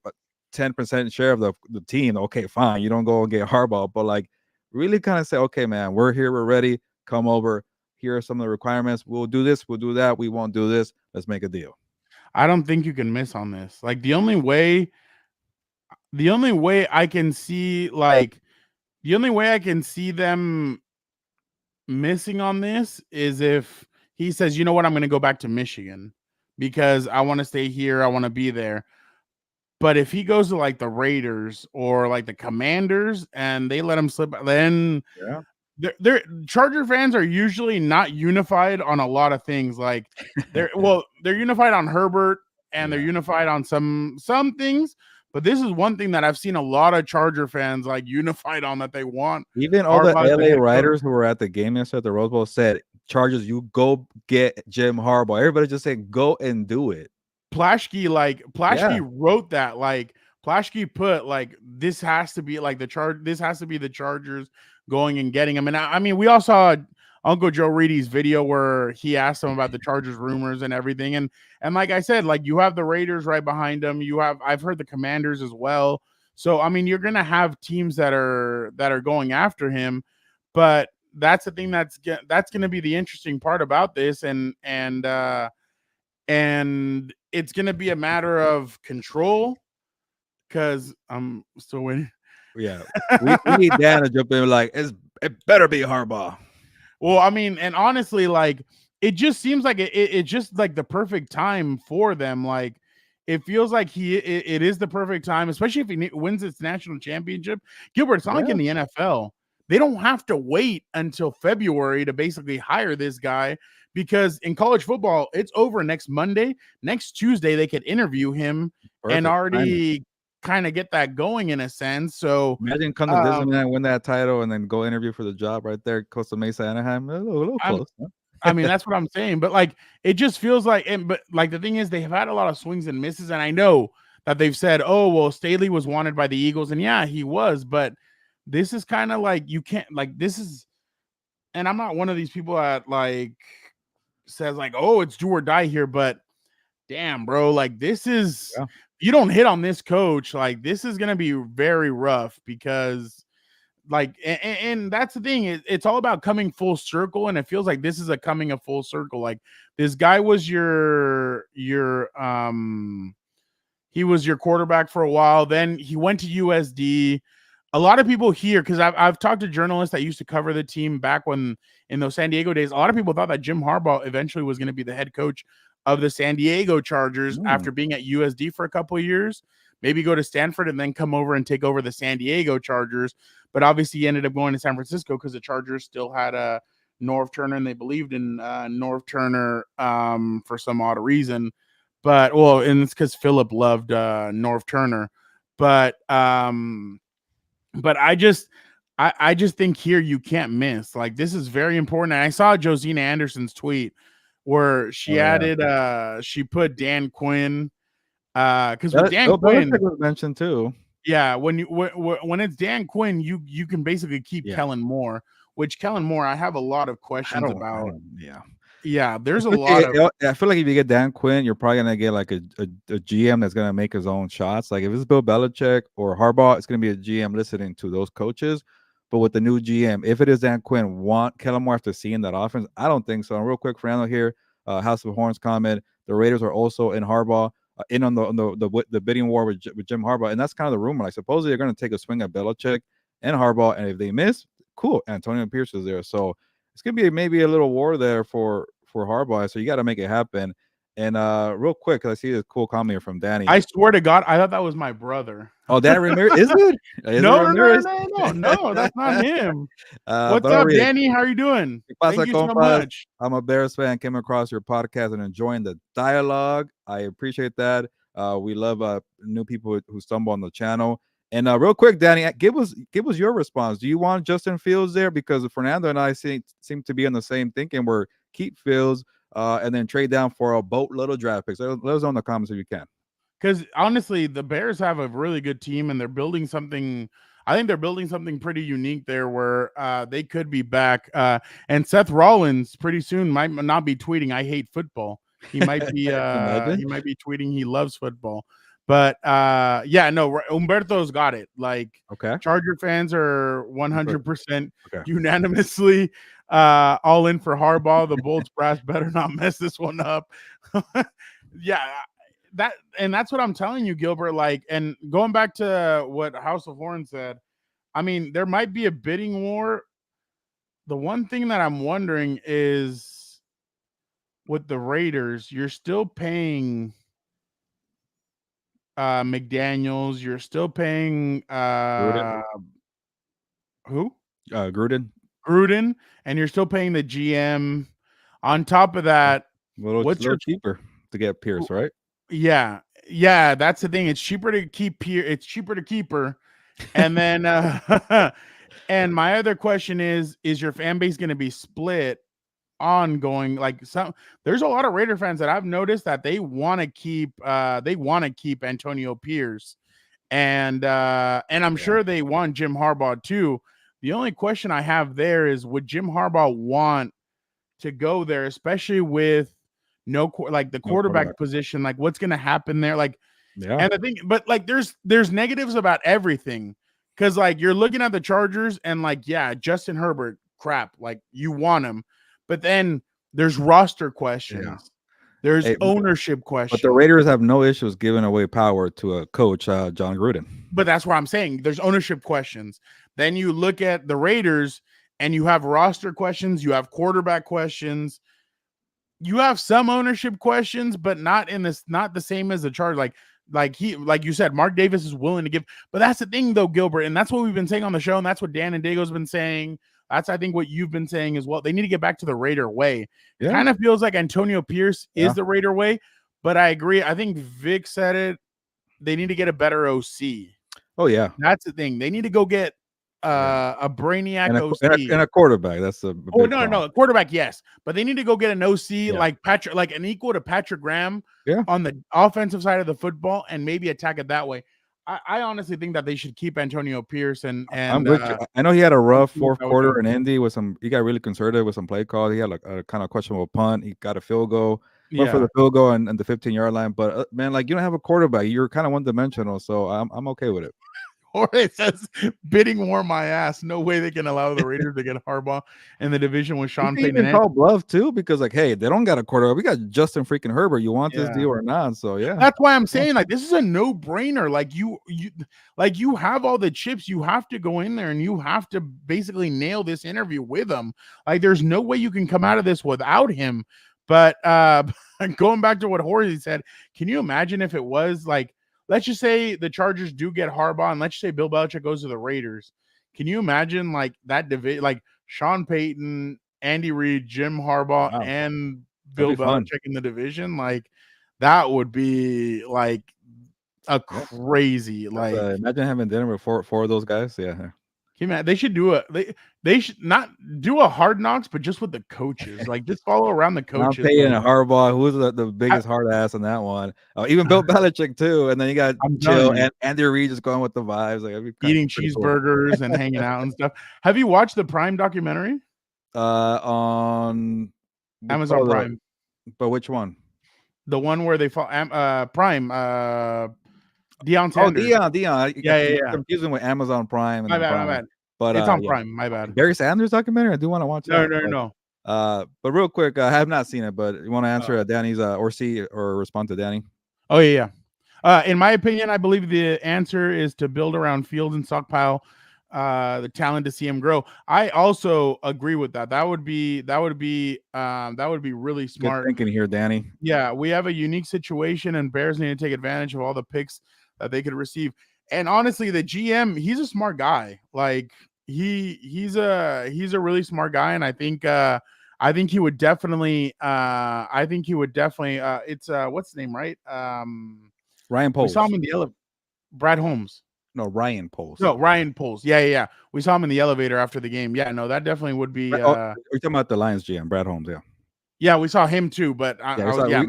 10% share of the team." Okay, fine. You don't go and get Harbaugh, but like, really kind of say, "Okay, man, we're here. We're ready. Come over. Here are some of the requirements. We'll do this. We'll do that. We won't do this. Let's make a deal." I don't think you can miss on this. Like, the only way I can see, like, the only way I can see them missing on this is if he says, you know what, I'm going to go back to Michigan because I want to stay here. I want to be there. But if he goes to like the Raiders or like the Commanders and they let him slip, then Yeah. they're Charger fans are usually not unified on a lot of things. Like they're unified on Herbert and they're Yeah. unified on some things. But this is one thing that I've seen a lot of Charger fans like unified on, that they want Even all the Harbaugh as the LA head coach. writers who were at the game yesterday at the Rose Bowl said, "Chargers, you go get Jim Harbaugh." Everybody just said, "Go and do it." Plashke Yeah. wrote that, like, Plashke put like, this has to be like this has to be the Chargers going and getting him. And I mean, we all saw Uncle Joe Reedy's video where he asked him about the Chargers rumors and everything. And like I said, like, you have the Raiders right behind them. I've heard the Commanders as well. So I mean, you're gonna have teams that are going after him, but that's the thing that's gonna be the interesting part about this. And it's going to be a matter of control because I'm still waiting. Yeah. We need Dan to jump in like, it better be Harbaugh. Well, I mean, and honestly, like, it just seems like it just like the perfect time for them. Like, it feels like it is the perfect time, especially if he wins its national championship. Gilbert, it's not like in the NFL. They don't have to wait until February to basically hire this guy, because in college football, it's over next Monday. Next Tuesday, they could interview him and already kind of get that going in a sense. So imagine come to Disneyland, win that title, and then go interview for the job right there, Costa Mesa, Anaheim. A little close. Huh? I mean, that's what I'm saying. But like, it just feels like, but like the thing is, they have had a lot of swings and misses, and I know that they've said, "Oh, well, Staley was wanted by the Eagles," and yeah, he was. But this is kind of like, you can't, like, this is, and I'm not one of these people that like says like, "Oh, it's do or die here," but damn, bro, like this is, you don't hit on this coach, like this is gonna be very rough, because like, and that's the thing, it's all about coming full circle, and it feels like this is a coming of full circle. Like, this guy was your he was your quarterback for a while, then he went to USD. A lot of people here, because I've talked to journalists that used to cover the team back when in those San Diego days, a lot of people thought that Jim Harbaugh eventually was going to be the head coach of the San Diego Chargers after being at USD for a couple of years, maybe go to Stanford and then come over and take over the San Diego Chargers. But obviously he ended up going to San Francisco because the Chargers still had a Norv Turner, and they believed in Norv Turner for some odd reason. But, well, and it's because Philip loved Norv Turner. But I just think here you can't miss. Like, this is very important. And I saw Josina Anderson's tweet where she added she put Dan Quinn, because with Dan Quinn was mentioned too. Yeah, when it's Dan Quinn, you can basically keep Kellen Moore, which Kellen Moore, I have a lot of questions about. Yeah, there's a lot of. I feel like if you get Dan Quinn, you're probably gonna get like a GM that's gonna make his own shots. Like if it's Bill Belichick or Harbaugh, it's gonna be a GM listening to those coaches. But with the new GM, if it is Dan Quinn, want Kellen Moore after seeing that offense? I don't think so. And real quick, Fernando here, House of Horns comment: the Raiders are also in Harbaugh. In on the bidding war with Jim Harbaugh, and that's kind of the rumor. Like supposedly they're going to take a swing at Belichick and Harbaugh, and if they miss, cool, Antonio Pierce is there, so it's going to be maybe a little war there for Harbaugh. So you got to make it happen. And real quick, because I see this cool comment here from Danny. I swear to God, I thought that was my brother. Oh, Danny Ramirez, is it? No, that's not him. What's up, Danny? How are you doing? Thank you so much. I'm a Bears fan. Came across your podcast and enjoying the dialogue. I appreciate that. We love new people who stumble on the channel. And real quick, Danny, give us your response. Do you want Justin Fields there? Because Fernando and I seem to be in the same thinking. We're keep Fields and then trade down for a boatload of draft picks. Let us know in the comments if you can. Because honestly, the Bears have a really good team, and they're building something. I think they're building something pretty unique there, where they could be back. And Seth Rollins pretty soon might not be tweeting "I hate football." He might be he might be tweeting he loves football. But yeah, no, Humberto's got it. Like, Charger fans are 100% unanimously all in for Harbaugh. The Bolts brass better not mess this one up. Yeah. That's what I'm telling you, Gilbert. Like, and going back to what House of Horn said, I mean, there might be a bidding war. The one thing that I'm wondering is with the Raiders, you're still paying McDaniels, you're still paying who? Gruden, and you're still paying the GM. On top of that, what's your cheaper to get Pierce, right? Yeah, that's the thing. It's cheaper to keep here. It's cheaper to keep her. And then and my other question is your fan base going to be split ongoing? Like, there's a lot of Raider fans that I've noticed that they want to keep Antonio Pierce, and I'm sure they want Jim Harbaugh too. The only question I have there is, would Jim Harbaugh want to go there, especially with the quarterback position? Like, what's going to happen there? Like, and the thing, but like, there's negatives about everything, because like, you're looking at the Chargers and like, yeah, Justin Herbert, crap, like you want him, but then there's roster questions, there's ownership questions. But the Raiders have no issues giving away power to a coach, John Gruden. But that's what I'm saying. There's ownership questions. Then you look at the Raiders and you have roster questions, you have quarterback questions. you have some ownership questions, but not the same as the charge. Like you said, Mark Davis is willing to give, but that's the thing though, Gilbert, and that's what we've been saying on the show, and that's what Dan and Dago's been saying. That's I think what you've been saying as well. They need to get back to the Raider way. Yeah. Kind of feels like Antonio Pierce is the Raider way, but I agree. I think Vic said it. They need to get a better OC. Oh yeah, that's the thing. They need to go get a brainiac and OC and a quarterback. That's a big no, quarterback, yes, but they need to go get an OC like Patrick, like an equal to Patrick Graham on the offensive side of the football, and maybe attack it that way. I honestly think that they should keep Antonio Pierce and I'm with you. I know he had a rough fourth quarter in Indy with he got really conservative with some play calls. He had like a kind of questionable punt. He got a field goal, went for the field goal and the 15-yard line. But man, like you don't have a quarterback. You're kind of one-dimensional, so I'm okay with it. Or it says bidding war my ass. No way they can allow the Raiders to get Harbaugh in the division with Sean Payton. Even call bluff too, because like, hey, they don't got a quarterback. We got Justin freaking Herbert. You want this deal or not? So yeah, that's why I'm saying like this is a no-brainer. Like you have all the chips. You have to go in there and you have to basically nail this interview with him. Like there's no way you can come out of this without him. But going back to what Jorge said, can you imagine if it was like, let's just say the Chargers do get Harbaugh, and let's just say Bill Belichick goes to the Raiders. Can you imagine like that division, like Sean Payton, Andy Reid, Jim Harbaugh, and Bill Belichick in the division? Like that would be like a crazy like. Imagine having dinner with four of those guys. Yeah. They should do they should not do a Hard Knocks, but just with the coaches, like just follow around the coaches. I'm paying a Harbaugh, who's the biggest hard ass on that one. Even Bill Belichick too, and then you got Jill and Andy Reid just going with the vibes, like eating cheeseburgers and hanging out and stuff. Have you watched the Prime documentary? On Amazon Prime. But which one? The one where they follow Prime. Deion Sanders. Deion. Yeah. Confusing with Amazon Prime. My bad. But it's on Prime. My bad. Barry Sanders documentary. I do want to watch that. No. But real quick, I have not seen it. But you want to answer Danny's or respond to Danny? Oh yeah. In my opinion, I believe the answer is to build around Fields and stockpile the talent to see him grow. I also agree with that. That would be really smart. Good thinking here, Danny. Yeah, we have a unique situation, and Bears need to take advantage of all the picks that they could receive. And honestly, the GM, he's a smart guy. Like he's a really smart guy, and I think he would definitely it's what's his name, right? Ryan Poles. We saw him in the elevator. Brad Holmes. No, Ryan Poles. No, Ryan Poles. Yeah. We saw him in the elevator after the game. Yeah, no, that definitely would be. We're talking about the Lions GM, Brad Holmes. Yeah. Yeah, we saw him too, but my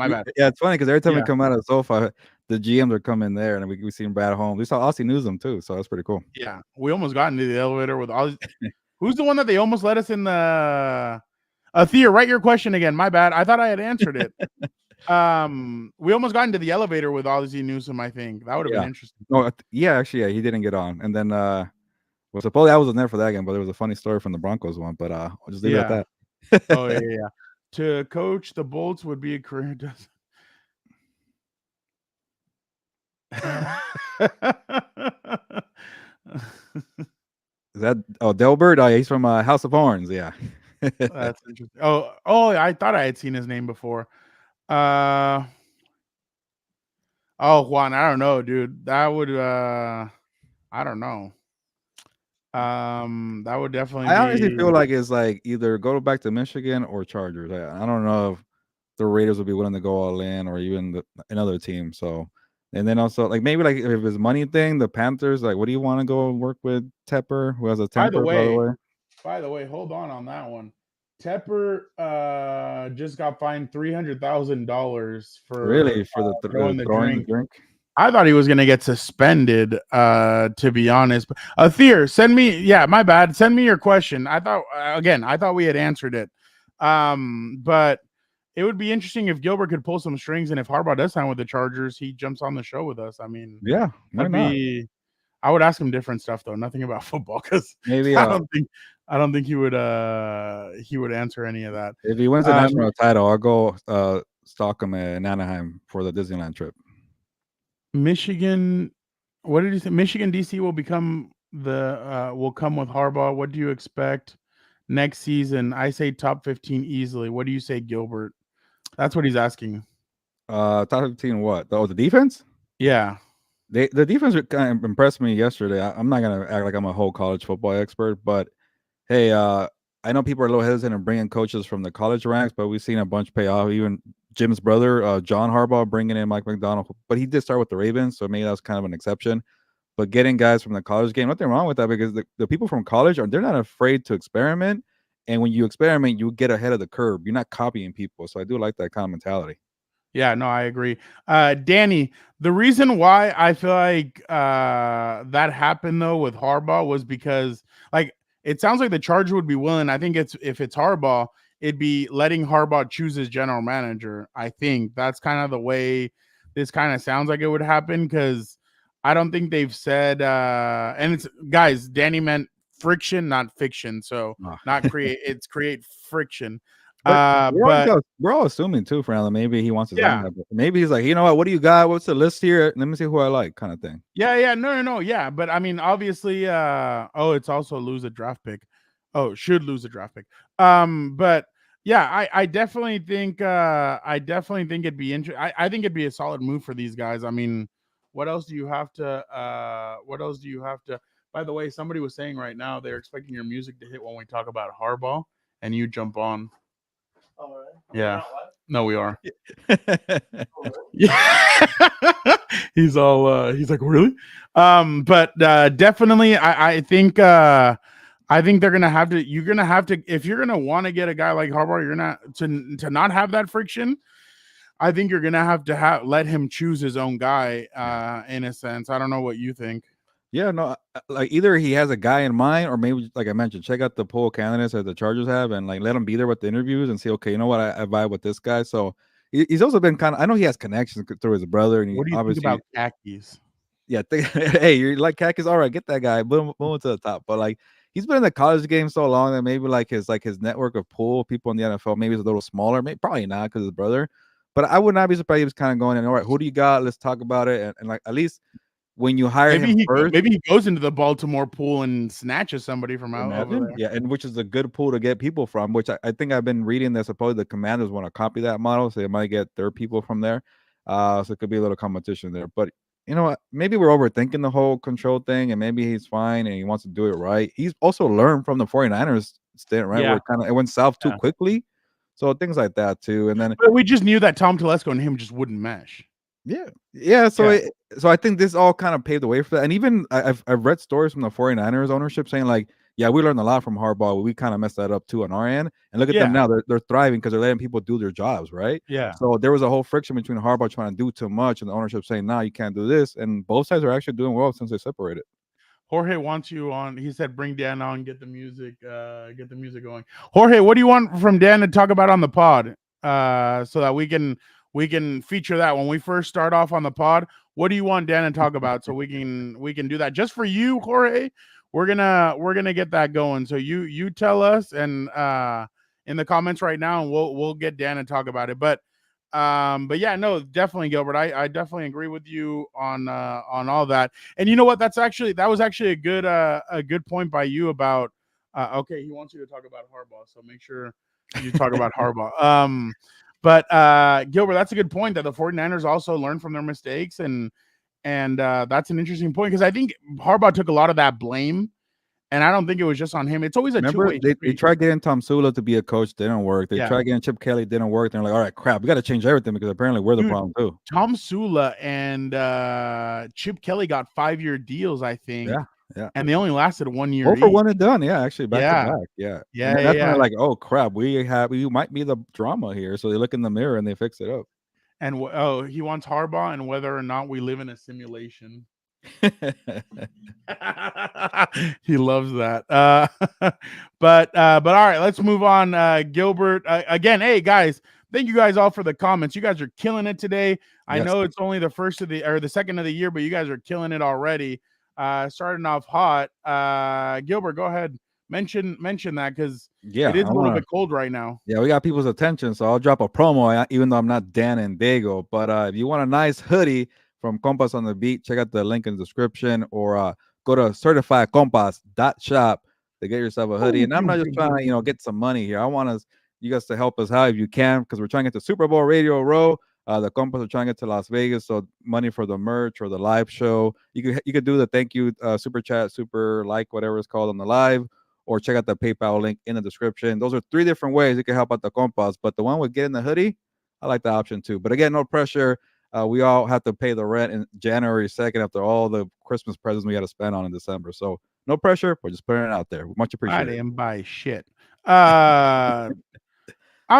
bad. Yeah, it's funny because every time we come out of the sofa, the GMs are coming there, and we seen Brad Holmes. We saw Aussie Newsome too, so that's pretty cool. Yeah, we almost got into the elevator with all. Who's the one that they almost let us in the? Thea, write your question again. My bad. I thought I had answered it. We almost got into the elevator with Aussie Newsome. I think that would have been interesting. No, he didn't get on, and then supposedly I wasn't there for that game, but there was a funny story from the Broncos one. But I'll just leave it at that. Oh yeah. To coach the Bolts would be a career. Is that Delbert? Oh, he's from House of Horns. Yeah. That's interesting. Oh, I thought I had seen his name before. Juan, I don't know, dude. That would I don't know. That would definitely. I honestly feel like it's like either go back to Michigan or Chargers. I don't know if the Raiders would be willing to go all in, or even another team. So, and then also like maybe like if it's money thing, the Panthers. Like, what do you want to go work with Tepper, who has a temper? By the way, hold on that one. Tepper just got fined $300,000 for the throwing the drink. I thought he was going to get suspended, to be honest. Thea, send me. Yeah, my bad. Send me your question. I thought we had answered it. But it would be interesting if Gilbert could pull some strings, and if Harbaugh does sign with the Chargers, he jumps on the show with us. I mean, yeah, I would ask him different stuff though, nothing about football, because maybe I don't think he would answer any of that. If he wins the national title, I'll go stalk him in Anaheim for the Disneyland trip. Michigan, what did you say? Michigan DC will come with Harbaugh. What do you expect next season? I say top 15 easily. What do you say, Gilbert? That's what he's asking. Top 15 what? Oh, the defense? Yeah. The defense kind of impressed me yesterday. I'm not gonna act like I'm a whole college football expert, but hey, I know people are a little hesitant in bringing coaches from the college ranks, but we've seen a bunch pay off. Even Jim's brother, John Harbaugh, bringing in Mike McDonald, but he did start with the Ravens, so maybe that's kind of an exception. But getting guys from the college game, nothing wrong with that because the people from college they're not afraid to experiment. And when you experiment, you get ahead of the curve. You're not copying people. So I do like that kind of mentality. Yeah, no, I agree. Danny, the reason why I feel like that happened though with Harbaugh was because like it sounds like the Charger would be willing. I think it's if it's Harbaugh, it'd be letting Harbaugh choose his general manager. I think that's kind of the way this kind of sounds like it would happen because I don't think they've said and it's guys, Danny meant friction, not fiction. So Oh. not create it's create friction. But But we're all assuming too, Fernando. Maybe he wants his own yeah. guy. Maybe he's like, you know what do you got? What's the list here? Let me see who I like, kind of thing. Yeah, no, yeah, but I mean, obviously, it's also lose a draft pick. Oh, should lose a draft pick. But yeah, I definitely think it'd be interesting. I think it'd be a solid move for these guys. I mean, what else do you have to? What else do you have to? By the way, somebody was saying right now they're expecting your music to hit when we talk about Harbaugh, and you jump on. All right. Yeah. No, we are. Oh, Yeah. He's all he's like, really? But definitely I think they're gonna have to you're gonna have to if you're gonna want to get a guy like Harbaugh, you're gonna to not have that friction. I think you're gonna have to let him choose his own guy, in a sense. I don't know what you think. Yeah, no, like either he has a guy in mind, or maybe like I mentioned, check out the poll candidates that the Chargers have, and like let him be there with the interviews and see. Okay, you know what, I vibe with this guy. So he's also been kind of. I know he has connections through his brother, and he What do you think obviously, about khakis? yeah. Hey, you're like Kakis, all right, get that guy, boom, boom to the top. But like he's been in the college game so long that maybe like his network of pool people in the NFL maybe is a little smaller. Maybe probably not because his brother. But I would not be surprised if he was kind of going in. All right, who do you got? Let's talk about it, and like at least when you hire him first. Maybe he goes into the Baltimore pool and snatches somebody from out over Imagine, there. yeah, and which is a good pool to get people from. Which I think I've been reading that supposedly the Commanders want to copy that model, so they might get their people from there. So it could be a little competition there. But you know what? Maybe we're overthinking the whole control thing, and maybe he's fine and he wants to do it right. He's also learned from the 49ers stint, right? Where Yeah. it went south too Yeah. quickly. So things like that too. And then But we just knew that Tom Telesco and him just wouldn't mesh. yeah. So Yeah. so I think this all kind of paved the way for that. And even I've read stories from the 49ers ownership saying like, yeah, we learned a lot from Harbaugh. We kind of messed that up too on our end. And look at them Yeah. now; they're thriving because they're letting people do their jobs, right? Yeah. So there was a whole friction between Harbaugh trying to do too much and the ownership saying, "No, you can't do this." And both sides are actually doing well since they separated. Jorge wants you on. He said, "Bring Dan on, get the music going." Jorge, what do you want from Dan to talk about on the pod, so that we can feature that when we first start off on the pod? What do you want Dan to talk about so we can do that just for you, Jorge? We're gonna get that going. So you tell us and in the comments right now, and we'll get Dan to talk about it. But yeah, no, definitely, Gilbert. I definitely agree with you on all that. And you know what? That was actually a good point by you about okay, he wants you to talk about Harbaugh, so make sure you talk about Harbaugh. But Gilbert, that's a good point that the 49ers also learn from their mistakes, and that's an interesting point because I think Harbaugh took a lot of that blame, and I don't think it was just on him. It's always a Remember, two-way they street. tried getting Tom Sula to be a coach, didn't work. They Yeah. tried getting Chip Kelly, didn't work. They're like, all right, crap, we got to change everything because apparently we're the Dude, problem too. Tom Sula and Chip Kelly got 5-year deals, I think. Yeah. And they only lasted 1 year. Both for each. one and done. Yeah, actually, back Yeah. to back. Yeah. Yeah, And that's when yeah. they're like, oh crap, we might be the drama here. So they look in the mirror and they fix it up. And he wants Harbaugh and whether or not we live in a simulation. He loves that. But all right, let's move on. Gilbert, again, hey guys, thank you guys all for the comments. You guys are killing it today. I Yes. know it's only the second of the year, but you guys are killing it already. Starting off hot. Gilbert, go ahead. Mention that because Yeah, it is a little bit cold right now. Yeah, we got people's attention, so I'll drop a promo, even though I'm not Dan and Dago. But if you want a nice hoodie from Compas on the Beat, check out the link in the description, or go to certifiedcompas.shop to get yourself a hoodie. And I'm not just trying to, get some money here. I want to, you guys to help us out if you can, because we're trying to get to Super Bowl Radio Row. The Compas are trying to get to Las Vegas, so money for the merch or the live show. You could do the thank you super chat, super like, whatever it's called on the live, or check out the PayPal link in the description. Those are 3 different ways you can help out the Compas. But the one with getting the hoodie, I like the option too. But again, no pressure. We all have to pay the rent in January 2nd after all the Christmas presents we got to spend on in December. So no pressure. We're just putting it out there. Much I appreciated. didn't buy shit. I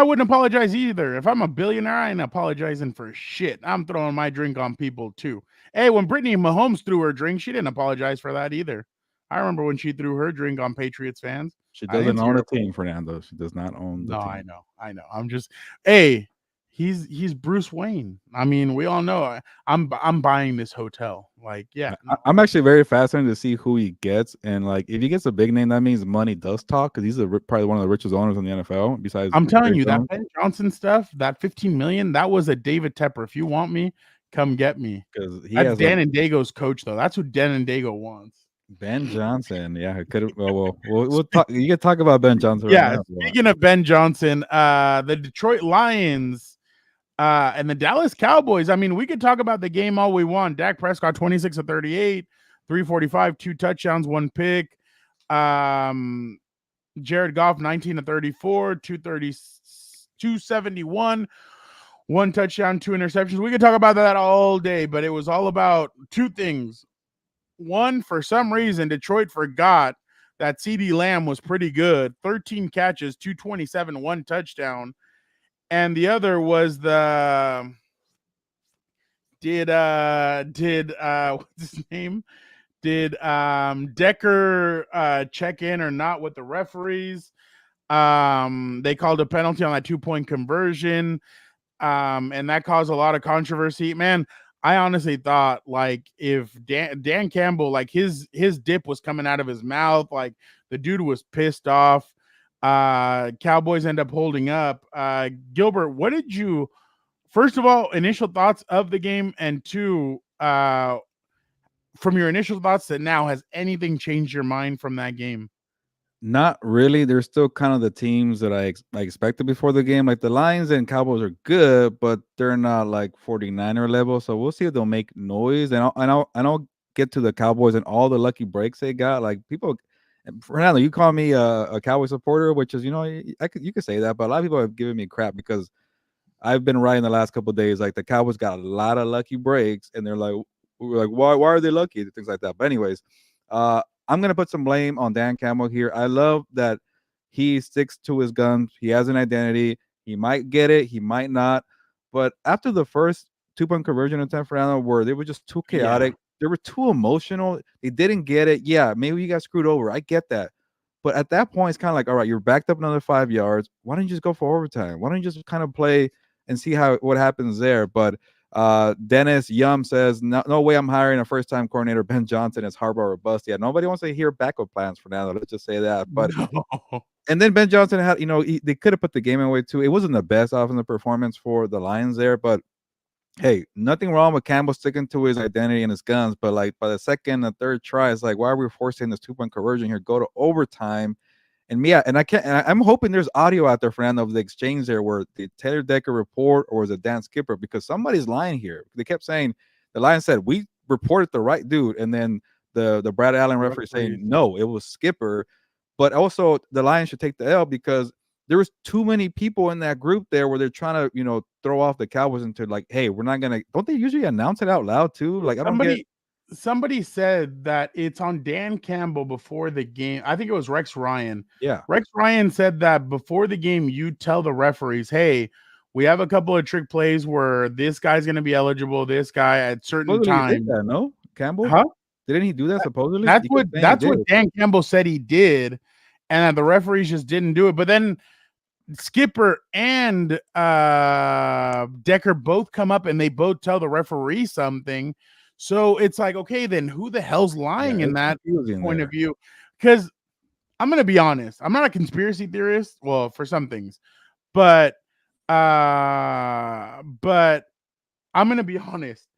wouldn't apologize either. If I'm a billionaire, I ain't apologizing for shit. I'm throwing my drink on people too. Hey, when Brittany Mahomes threw her drink, she didn't apologize for that either. I remember when she threw her drink on Patriots fans. She I doesn't didn't see own her. a team, Fernando. She does not own the No, team. I know. I'm just, hey, he's Bruce Wayne. I mean, we all know. I'm buying this hotel. Like, yeah, no. I'm actually very fascinated to see who he gets, and like if he gets a big name, that means money does talk because he's probably one of the richest owners in the NFL. Besides, I'm telling Jerry you, that Jones, Ben Johnson stuff, that 15 million, that was a David Tepper. If you want me, come get me. because he That's has a Dan and Dago's coach, though. That's who Dan and Dago wants. Ben Johnson. Yeah, it could. We'll talk. You can talk about Ben Johnson right Yeah, now. If you want. speaking of Ben Johnson, the Detroit Lions and the Dallas Cowboys. I mean, we could talk about the game all we want. Dak Prescott, 26 of 38, 345, 2 touchdowns, 1 pick. Jared Goff, 19 of 34, 230, 271, 1 touchdown, 2 interceptions. We could talk about that all day, but it was all about 2 things. One, for some reason, Detroit forgot that CeeDee Lamb was pretty good. 13 catches, 227, 1 touchdown. And the other was the what's his name? Did Decker check in or not with the referees? They called a penalty on that 2-point conversion. And that caused a lot of controversy. Man, I honestly thought like if Dan Campbell, like his dip was coming out of his mouth, like the dude was pissed off. Cowboys end up holding up. Gilbert, what did you, first of all, initial thoughts of the game, and 2, from your initial thoughts to now, has anything changed your mind from that game? Not really. They're still kind of the teams that I expected before the game. Like the Lions and Cowboys are good, but they're not like 49er level. So we'll see if they'll make noise. And I'll get to the Cowboys and all the lucky breaks they got. Like people, Fernando, you call me a Cowboy supporter, which is, you know, you could say that, but a lot of people have given me crap because I've been writing the last couple of days. Like the Cowboys got a lot of lucky breaks, and they're like, we're like, why are they lucky? Things like that. But anyways, I'm gonna put some blame on Dan Campbell here. I love that he sticks to his guns. He has an identity. He might get it. He might not. But after the first 2-point conversion attempt for Allen, where they were just too chaotic, they were too emotional. They didn't get it. Yeah, maybe you got screwed over. I get that. But at that point, it's kind of like, all right, you're backed up another 5 yards. Why don't you just go for overtime? Why don't you just kind of play and see what happens there? But Dennis Yum says, no way I'm hiring a first-time coordinator, Ben Johnson, as Harbaugh or bust. Yeah, nobody wants to hear backup plans for now. Let's just say that. But and then Ben Johnson had, you know, they could have put the game away too. It wasn't the best offensive performance for the Lions there, but hey, nothing wrong with Campbell sticking to his identity and his guns. But like by the second and third try, it's like, why are we forcing this 2-point conversion here? Go to overtime. And yeah, and I'm hoping there's audio out there, Fernando, of the exchange there where the Taylor Decker report or was it Dan Skipper, because somebody's lying here. They kept saying the Lions said we reported the right dude, and then the Brad Allen referee saying no, it was Skipper. But also the Lions should take the L because there was too many people in that group there where they're trying to, you know, throw off the Cowboys into like, hey, we're not gonna. Don't they usually announce it out loud too? Like I don't get. Somebody said that it's on Dan Campbell before the game. I think it was Rex Ryan. Yeah. Rex Ryan said that before the game, you tell the referees, hey, we have a couple of trick plays where this guy's going to be eligible, this guy at certain times. No, Campbell? Huh? Didn't he do that supposedly? That's what Dan Campbell said he did, and that the referees just didn't do it. But then Skipper and Decker both come up and they both tell the referee something. So it's like, okay, then who the hell's lying in that point of view? Because I'm going to be honest. I'm not a conspiracy theorist. Well, for some things, but I'm going to be honest.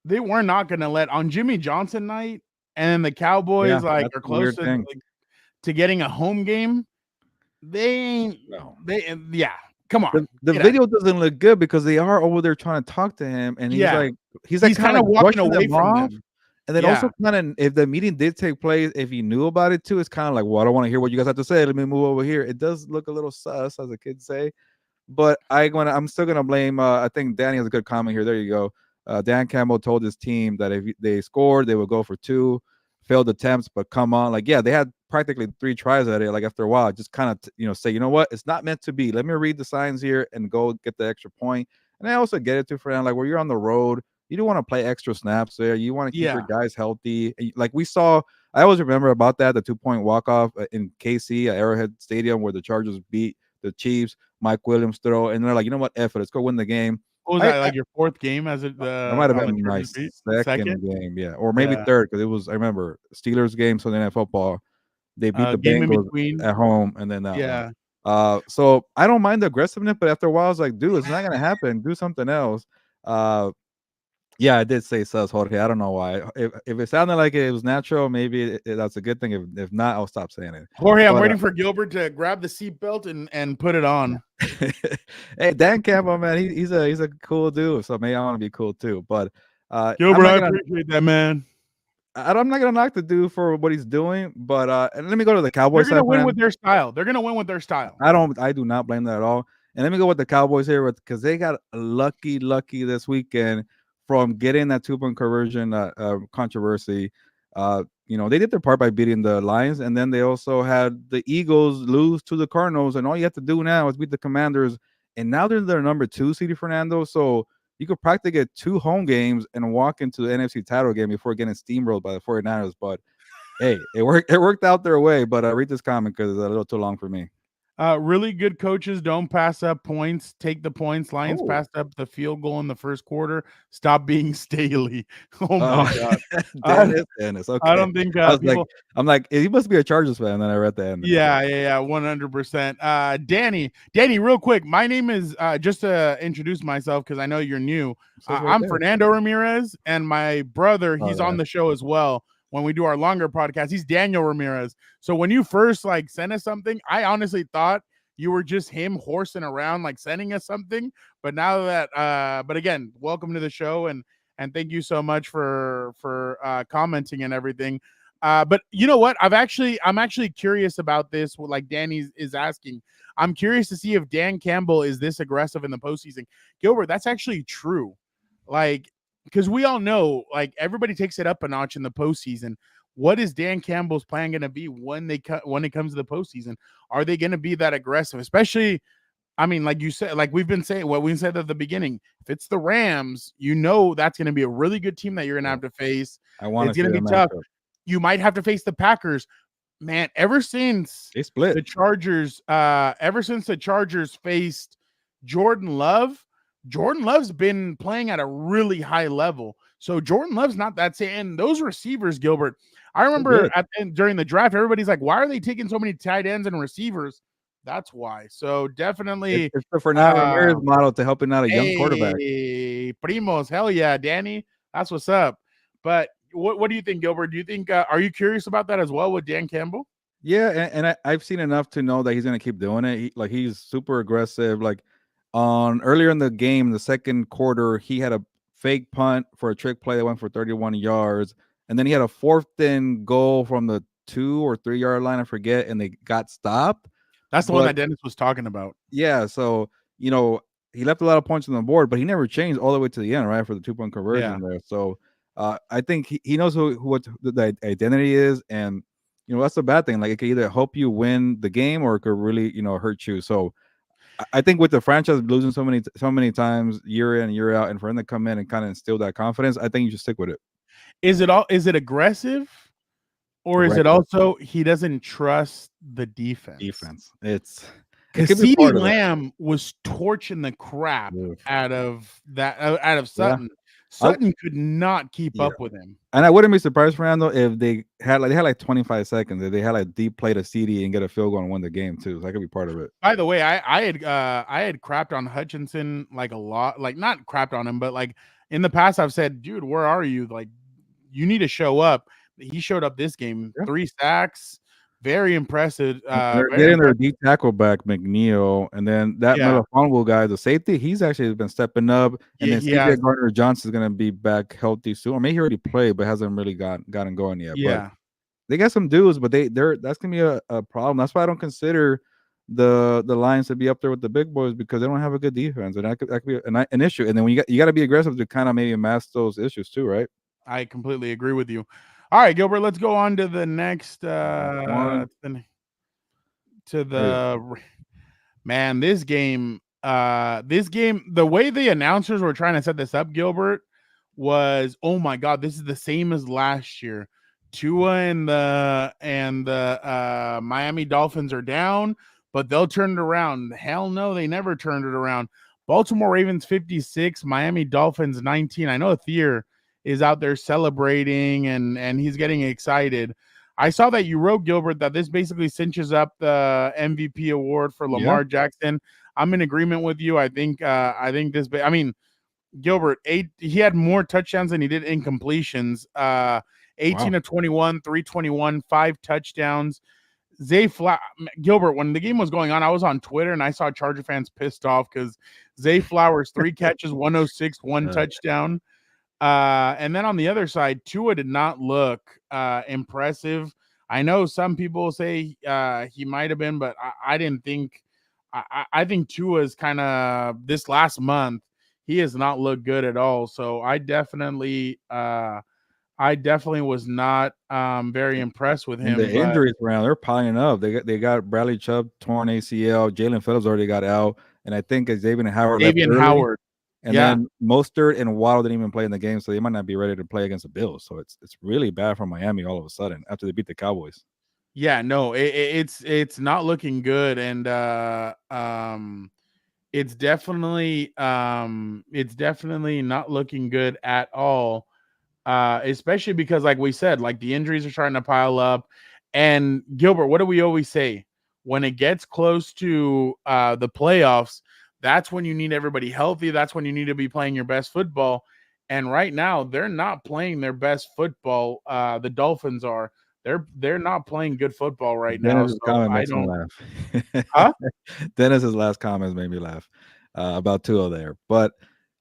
They were not going to let on Jimmy Johnson night and the Cowboys are close to getting a home game. They ain't. No. Yeah. Come on. The Get out. video doesn't look good because they are over there trying to talk to him, and Yeah. he's like He's kind kind of of like walking brushing away them from off. them. And then also Yeah. kind of if the meeting did take place, if he knew about it too, it's kind of like, well, I don't want to hear what you guys have to say. Let me move over here. It does look a little sus, as the kids say. But I'm still gonna blame. I think Danny has a good comment here. There you go. Dan Campbell told his team that if they scored, they would go for two failed attempts. But come on, like yeah, they had practically three tries at it. Like after a while, just kind of say, you know what, it's not meant to be. Let me read the signs here and go get the extra point. And I also get it too, Fernando. Like where you're on the road, you don't want to play extra snaps there. You want to keep your Yeah. guys healthy. Like we saw, I always remember about that the 2 point walk off in KC at Arrowhead Stadium where the Chargers beat the Chiefs. Mike Williams throw, and they're like, you know what, F it, let's go win the game. What was I that, like your fourth game as it that might have on the been my Chargers beat? Second? second game, yeah, or maybe Yeah. third because it was. I remember Steelers game, Sunday Night Football. They beat the Game in Bengals between. at home, and then that one. Yeah. So I don't mind the aggressiveness, but after a while, I was like, dude, it's not gonna happen. Do something else. Uh, yeah, I did say sus, Jorge. I don't know why. If it sounded like it was natural, maybe that's a good thing. If not, I'll stop saying it. Jorge, I'm But waiting for Gilbert to grab the seatbelt and put it on. hey, Dan Campbell, man, he's a cool dude. So maybe I want to be cool too. But I'm Gilbert, not I gonna appreciate that, man. I'm not gonna knock the dude for what he's doing. But and let me go to the They're Cowboys gonna side, win man. with their style. They're gonna win with their style. I do not blame that at all. And let me go with the Cowboys here because they got lucky this weekend from getting that 2 point conversion controversy. They did their part by beating the Lions, and then they also had the Eagles lose to the Cardinals. And all you have to do now is beat the Commanders, and now they're their number 2 seed, Fernando. So you could practically get 2 home games and walk into the NFC title game before getting steamrolled by the 49ers. But hey, it worked out their way. But read this comment because it's a little too long for me. Really good coaches don't pass up points. Take the points. Lions Oh. passed up the field goal in the first quarter. Stop being Staley. Oh my God. Dennis. I Okay. don't think I was people. I'm like, he must be a Chargers fan. Then I read the end. Yeah, 100%. Danny, real quick. My name is just to introduce myself because I know you're new. Says right I'm there. Fernando Ramirez, and my brother, he's yeah. on the show as well. When we do our longer podcast, he's Daniel Ramirez. So when you first sent us something, I honestly thought you were just him horsing around, sending us something. But now that, but again, welcome to the show, and thank you so much for commenting and everything. But you know what? I'm actually curious about this. Like Danny is asking, I'm curious to see if Dan Campbell is this aggressive in the postseason. Gilbert, that's actually true. Because we all know, everybody takes it up a notch in the postseason. What is Dan Campbell's plan going to be when it comes to the postseason? Are they going to be that aggressive? Especially, I mean, like you said, like we've been saying, what we said at the beginning, if it's the Rams, that's going to be a really good team that you're going to have to face. I want It's going to be tough. You might have to face the Packers. Man, ever since they split the Chargers, faced Jordan Love's been playing at a really high level. So Jordan Love's not that same. And those receivers, Gilbert, I remember during the draft, everybody's like, why are they taking so many tight ends and receivers? That's why. So definitely it's the Fernando Ramirez model to helping out a young quarterback. Primos, hell yeah, Danny. That's what's up. But what do you think, Gilbert? Do you think are you curious about that as well with Dan Campbell? Yeah, and I've seen enough to know that he's gonna keep doing it. He's super aggressive. Like on earlier in the game, the second quarter, he had a fake punt for a trick play that went for 31 yards, and then he had a 4th goal from the 2 or 3 yard line, I forget, and they got stopped. That's the one that Dennis was talking about. Yeah, so he left a lot of points on the board, but he never changed all the way to the end, right, for the 2 point conversion there. So I think he knows what the identity is, and that's the bad thing. Like it could either help you win the game or it could really hurt you. So I think with the franchise losing so many times year in and year out, and for him to come in and kind of instill that confidence, I think you should stick with it. Is it aggressive, or is it also he doesn't trust the defense? It's because CeeDee Lamb was torching the crap out of Sutton. Yeah. Sutton could not keep up with him. And I wouldn't be surprised, Fernando, if they had 25 seconds, if they had deep play to CD and get a field goal and win the game too. So that could be part of it. By the way, I had crapped on Hutchinson a lot, not crapped on him, but in the past I've said, dude, where are you? You need to show up. He showed up this game, 3 sacks, very impressive. They're Very getting their impressive. D tackle back, McNeil, and then that Yeah, Melifonwu guy, the safety, he's actually been stepping up. And yeah, then he CJ has. Gardner Johnson is going to be back healthy soon, or maybe he already played, but hasn't really gotten going yet. But Yeah, they got some dudes, but they're that's gonna be a problem. That's why I don't consider the Lions to be up there with the big boys because they don't have a good defense, and that could be an issue. And then when you got to be aggressive to kind of maybe mask those issues too, right? I completely agree with you. All right, Gilbert, let's go on to the next Next one, to there you the man, this game, the way the announcers were trying to set this up, Gilbert, was, oh my god, this is the same as last year. Tua and the Miami Dolphins are down, but they'll turn it around. Hell no, they never turned it around. Baltimore Ravens 56, Miami Dolphins 19. I know Thier is out there celebrating and he's getting excited. I saw that you wrote, Gilbert, that this basically cinches up the MVP award for go. Yeah. Lamar Jackson. I'm in agreement with you. I think this. I mean, Gilbert, he had more touchdowns than he did incompletions. 18 Wow. of 21, 321, 5 touchdowns. Gilbert, when the game was going on, I was on Twitter and I saw Charger fans pissed off because Zay Flowers 3 catches, 106, 1 touchdown. And then on the other side, Tua did not look impressive. I know some people say he might have been, but I didn't think. I think Tua's kind of this last month. He has not looked good at all. So I definitely was not very impressed with And the him. But injuries around, they're piling up. They got Bradley Chubb torn ACL, Jalen Phillips already got out, and I think Xavier Howard left Davian early. Howard, And yeah, then Mostert and Waddle didn't even play in the game, so they might not be ready to play against the Bills. So it's really bad for Miami all of a sudden after they beat the Cowboys. yeah, no, it's not looking good, and it's definitely not looking good at all. Especially because, like we said, like the injuries are starting to pile up. And Gilbert, what do we always say? When it gets close to the playoffs, that's when you need everybody healthy. That's when you need to be playing your best football. And right now, they're not playing their best football. The Dolphins are. They're not playing good football right now. Dennis's So comment I makes me don't. laugh. Huh? Dennis's last comments made me laugh about Tua there. But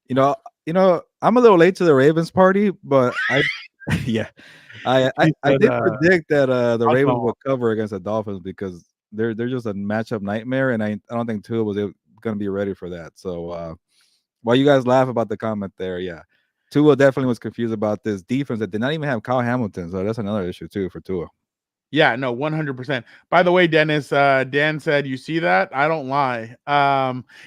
you know, I'm a little late to the Ravens party, but yeah, He I said, did predict that the I'll Ravens go. would cover against the Dolphins because they're just a matchup nightmare, and I don't think Tua was going to be ready for that. So while you guys laugh about the comment there, yeah, Tua definitely was confused about this defense that did not even have Kyle Hamilton, so that's another issue too for Tua. Yeah, no, 100%. By the way, Dennis, Dan said, you see that? I don't lie.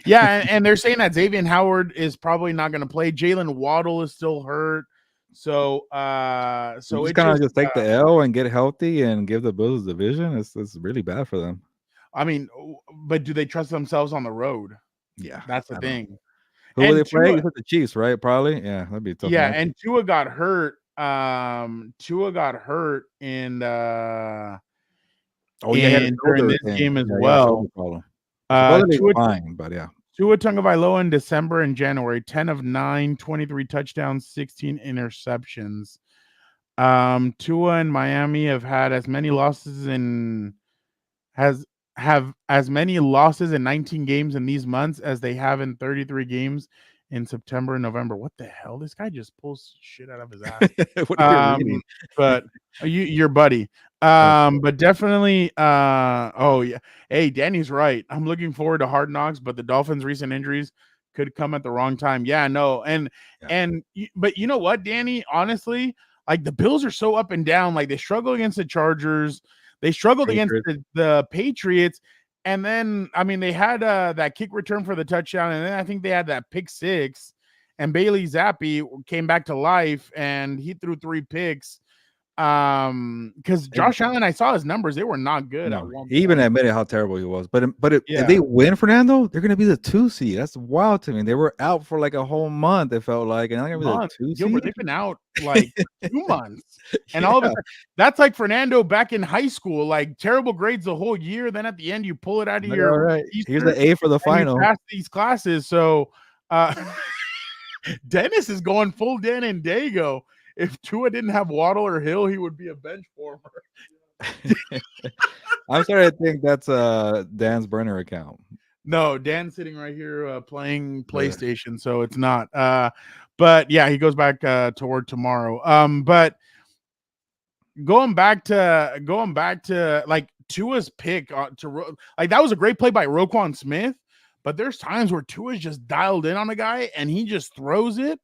Yeah, and they're saying that Xavier Howard is probably not going to play. Jalen Waddle is still hurt. So, You so just it kind of just, just take the L and get healthy and give the Bills the division. It's really bad for them. I mean, but do they trust themselves on the road? Yeah, That's the I don't know. thing. Who will And they play? You Tua, said the Chiefs, right? Probably. Yeah, that'd be a tough yeah, match. and Tua got hurt. Tua got hurt Oh yeah, he had a in during shoulder this thing. game as Yeah, he had a shoulder well. problem. Supposedly he's Tua fine, but yeah. Tua Tagovailoa in December and January, 10 of 9, 23 touchdowns, 16 interceptions. Tua and Miami have had as many losses in has have as many losses in 19 games in these months as they have in 33 games in September and November. What the hell? This guy just pulls shit out of his ass. What are you reading? But your buddy. Okay. But definitely oh yeah. Hey, Danny's right. I'm looking forward to Hard Knocks, but the Dolphins' recent injuries could come at the wrong time. Yeah, no. Yeah. But you know what, Danny? Honestly, like the Bills are so up and down. Like they struggle against the Chargers, they struggled against Patriots. the Patriots, and then I mean they had that kick return for the touchdown, and then I think they had that pick six, and Bailey Zappi came back to life and he threw 3 picks. Because Josh Allen, I saw his numbers, they were not good at No, one he even point. admitted how terrible he was. But if Yeah, they win, Fernando, they're gonna be the 2 seed. That's wild to me. They were out for like a whole month. It felt like, and they're gonna be the month. 2 Gilbert, seed. they've been out like 2 months. And all of a Yeah, sudden, that's like Fernando back in high school, like terrible grades the whole year. Then at the end, you pull it out of like, your all right. Here's Easter the A for the and you final. pass these classes. So uh Dennis is going full Dan and Dago. If Tua didn't have Waddle or Hill, he would be a bench warmer. I'm starting to think that's Dan's burner account. No, Dan's sitting right here playing Uh, PlayStation, so it's not. But yeah, he goes back to work tomorrow. But going back to like Tua's pick like that was a great play by Roquan Smith, but there's times where Tua's just dialed in on a guy and he just throws it,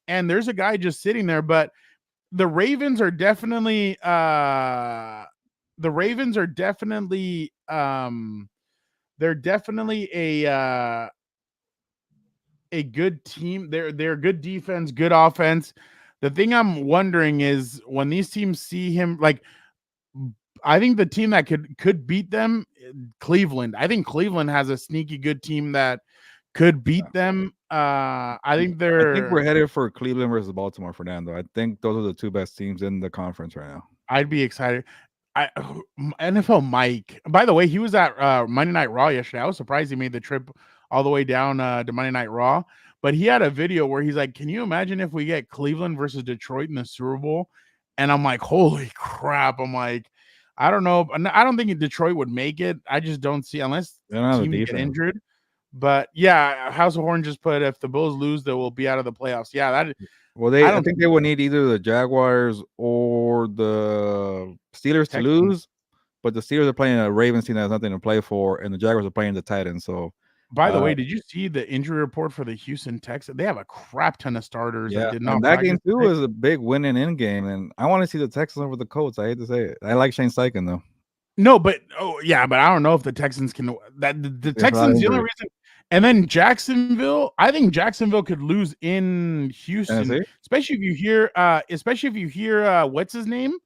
and there's a guy just sitting there. But the Ravens are definitely they're definitely a good team. They're good defense, good offense. The thing I'm wondering is when these teams see him, like I think the team that could beat them, Cleveland. I think Cleveland has a sneaky good team that could beat them. I think we're headed for Cleveland versus Baltimore, Fernando. I think those are the two best teams in the conference right now. I'd be excited. NFL Mike. By the way, he was at Monday Night Raw yesterday. I was surprised he made the trip all the way down to Monday Night Raw. But he had a video where he's like, "Can you imagine if we get Cleveland versus Detroit in the Super Bowl?" And I'm like, "Holy crap!" I'm like, I don't know. I don't think Detroit would make it. I just don't see unless teams get injured. But yeah, House of Horn just put if the Bills lose, they will be out of the playoffs. Yeah, that. Well, I think they will need either the Jaguars or the Steelers to lose, but the Steelers are playing a Ravens team that has nothing to play for, and the Jaguars are playing the Titans. So, by the way, did you see the injury report for the Houston Texans? They have a crap ton of starters that did not. And that game too was a big winning in game, and I want to see the Texans over the Colts. I hate to say it. I like Shane Steichen though. No, but but I don't know if the Texans can. That the Texans the only reason. And then Jacksonville, I think Jacksonville could lose in Houston, especially if you hear what's his name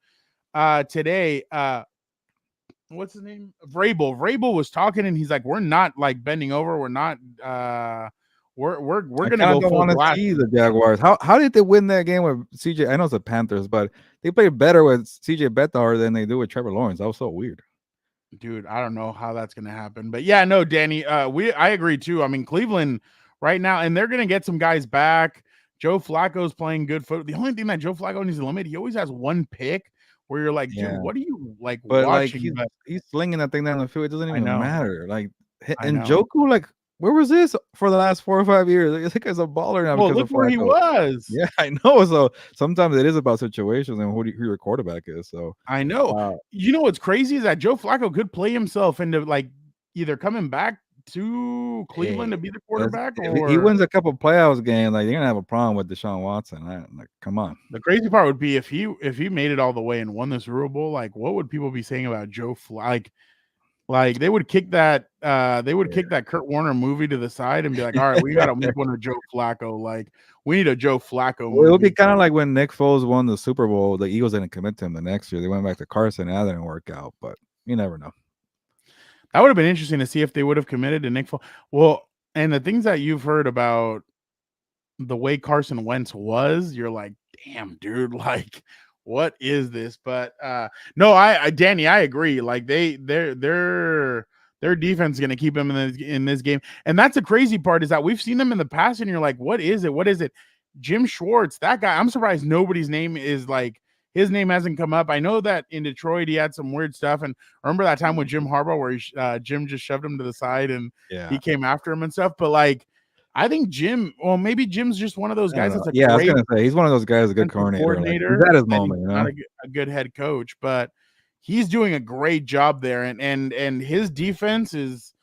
today. What's his name? Vrabel. Vrabel was talking and he's like, we're not like bending over. We're not we're gonna go. I want to see the Jaguars. How did they win that game with CJ? I know it's the Panthers, but they played better with CJ Beathard than they do with Trevor Lawrence. That was so weird. Dude, I don't know how that's gonna happen, but yeah, no, Danny, I agree too. I mean, Cleveland right now, and they're gonna get some guys back. Joe Flacco's playing good foot. The only thing that Joe Flacco needs to limit, he always has one pick where you're like, dude, what are you like watching? Like he's slinging that thing down the field. It doesn't even matter. Like and Joku, like where was this for the last 4 or 5 years? I think he's a baller now. Well, look where he was. Yeah, I know. So sometimes it is about situations and who your quarterback is. So I know. You know what's crazy is that Joe Flacco could play himself into like either coming back to Cleveland to be the quarterback, or he wins a couple playoffs games. Like you're gonna have a problem with Deshaun Watson. Like, come on. The crazy part would be if he made it all the way and won the Super Bowl. Like, what would people be saying about Joe Flacco? Like they would kick that kick that Kurt Warner movie to the side and be like, all right, we gotta make one of Joe Flacco. Like we need a Joe Flacco movie. It would be kind of like when Nick Foles won the Super Bowl, the Eagles didn't commit to him the next year. They went back to Carson and that didn't work out, but you never know. That would have been interesting to see if they would have committed to Nick Foles. Well, and the things that you've heard about the way Carson Wentz was, you're like, damn, dude, like what is this? But no, Danny, I agree. Like their defense is going to keep him in this game. And that's the crazy part is that we've seen them in the past and you're like, what is it? What is it? Jim Schwartz, that guy, I'm surprised nobody's name is like, his name hasn't come up. I know that in Detroit, he had some weird stuff. And remember that time with Jim Harbaugh where Jim just shoved him to the side and he came after him and stuff. But like, I think maybe Jim's just one of those guys that's I was gonna say he's one of those guys, a good coordinator. Like, he's at his moment, not a good head coach, but he's doing a great job there, and his defense is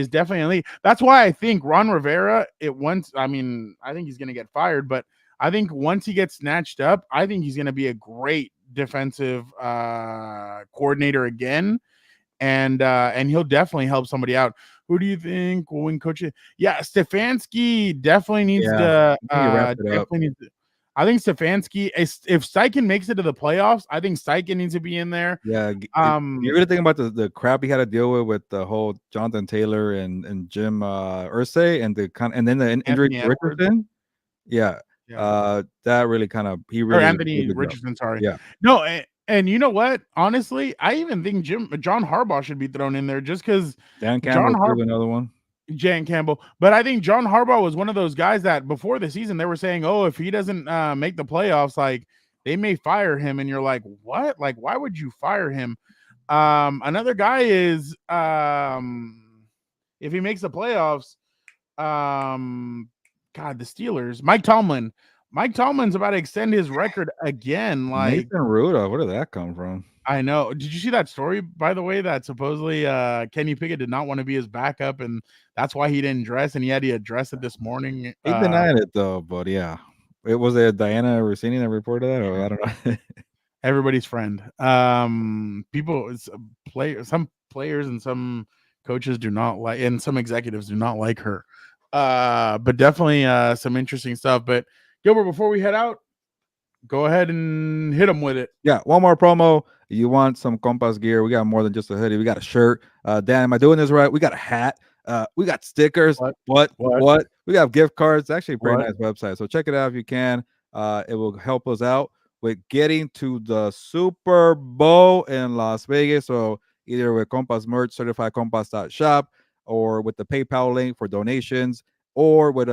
definitely. That's why I think Ron Rivera. I think he's gonna get fired, but I think once he gets snatched up, I think he's gonna be a great defensive coordinator again, and he'll definitely help somebody out. Who do you think will win coaching? Yeah, Stefanski definitely needs to. I think Stefanski, if Steichen makes it to the playoffs, I think Steichen needs to be in there. Yeah. You really think about the crap he had to deal with the whole Jonathan Taylor and Jim Irsay and then the injury to Richardson. Yeah. That really kind of Anthony Richardson. Sorry. Yeah. No. And you know what? Honestly, I even think John Harbaugh should be thrown in there just because Dan Campbell, another one. Jan Campbell. But I think John Harbaugh was one of those guys that before the season, they were saying, oh, if he doesn't make the playoffs, like they may fire him. And you're like, what? Like, why would you fire him? Another guy is if he makes the playoffs, God, the Steelers. Mike Tomlin. Mike Tomlin's about to extend his record again. Like, Mason Rudolph, where did that come from? I know. Did you see that story, by the way, that supposedly Kenny Pickett did not want to be his backup, and that's why he didn't dress, and he had to address it this morning. He denied it though, but yeah. It was Diana Rossini that reported that, or I don't know. Everybody's friend. People, some players and some coaches do not like, and some executives do not like her. But definitely some interesting stuff. But Gilbert, before we head out, go ahead and hit them with it. Yeah, one more promo. You want some Compas gear? We got more than just a hoodie. We got a shirt. Dan, am I doing this right? We got a hat. We got stickers. What? We got gift cards. It's actually a pretty nice website. So check it out if you can. It will help us out with getting to the Super Bowl in Las Vegas. So either with Compas merch, certifiedcompas.shop, or with the PayPal link for donations, or with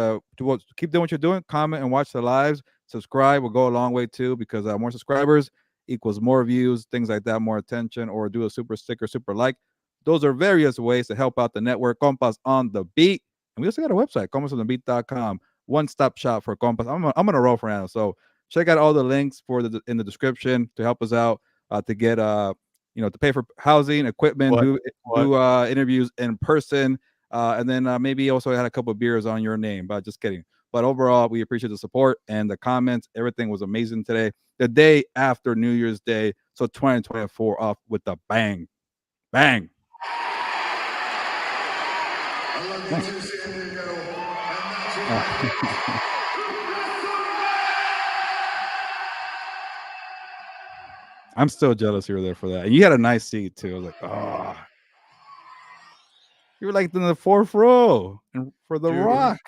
keep doing what you're doing, comment and watch the lives. Subscribe will go a long way too, because more subscribers equals more views, things like that, more attention, or do a super sticker, super like. Those are various ways to help out the network. Compas on the Beat. And we also got a website, compasonthebeat.com. One-stop shop for Compas. I'm gonna roll for now. So check out all the links in the description to help us out, to get to pay for housing, equipment, do interviews in person, and then maybe also had a couple of beers on your name. But just kidding. But overall, we appreciate the support and the comments. Everything was amazing today. The day after New Year's Day, so 2024 off with a bang, bang. I'm still jealous you were there for that. And you had a nice seat too. I was like, oh, you were like in the fourth row and for The Rock.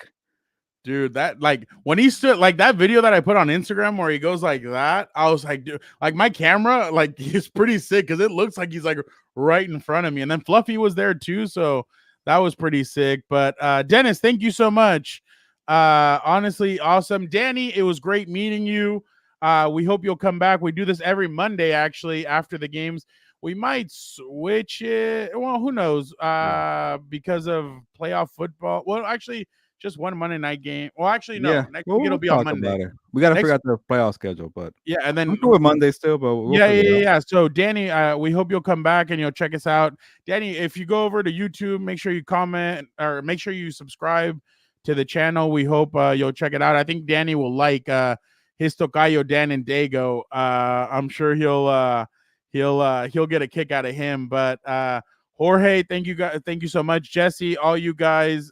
Dude, that, like, when he stood, like that video that I put on Instagram where he goes like that, I was like, dude, like my camera, like, he's pretty sick because it looks like he's like right in front of me. And then Fluffy was there too, so that was pretty sick. But Dennis, thank you so much. Honestly, awesome. Danny, it was great meeting you. We hope you'll come back. We do this every Monday, actually, after the games. We might switch it. Well, who knows? Because of playoff football. Well, actually, just one Monday night game. Well, actually, no. Yeah. Next week it'll be on Monday. We got to figure out the playoff schedule, but yeah, and then we'll do it Monday still. But we'll yeah. So, Danny, we hope you'll come back and you'll check us out. Danny, if you go over to YouTube, make sure you comment or make sure you subscribe to the channel. We hope you'll check it out. I think Danny will like his tocayo Dan and Dago. I'm sure he'll get a kick out of him. But Jorge, thank you guys. Thank you so much, Jesse. All you guys.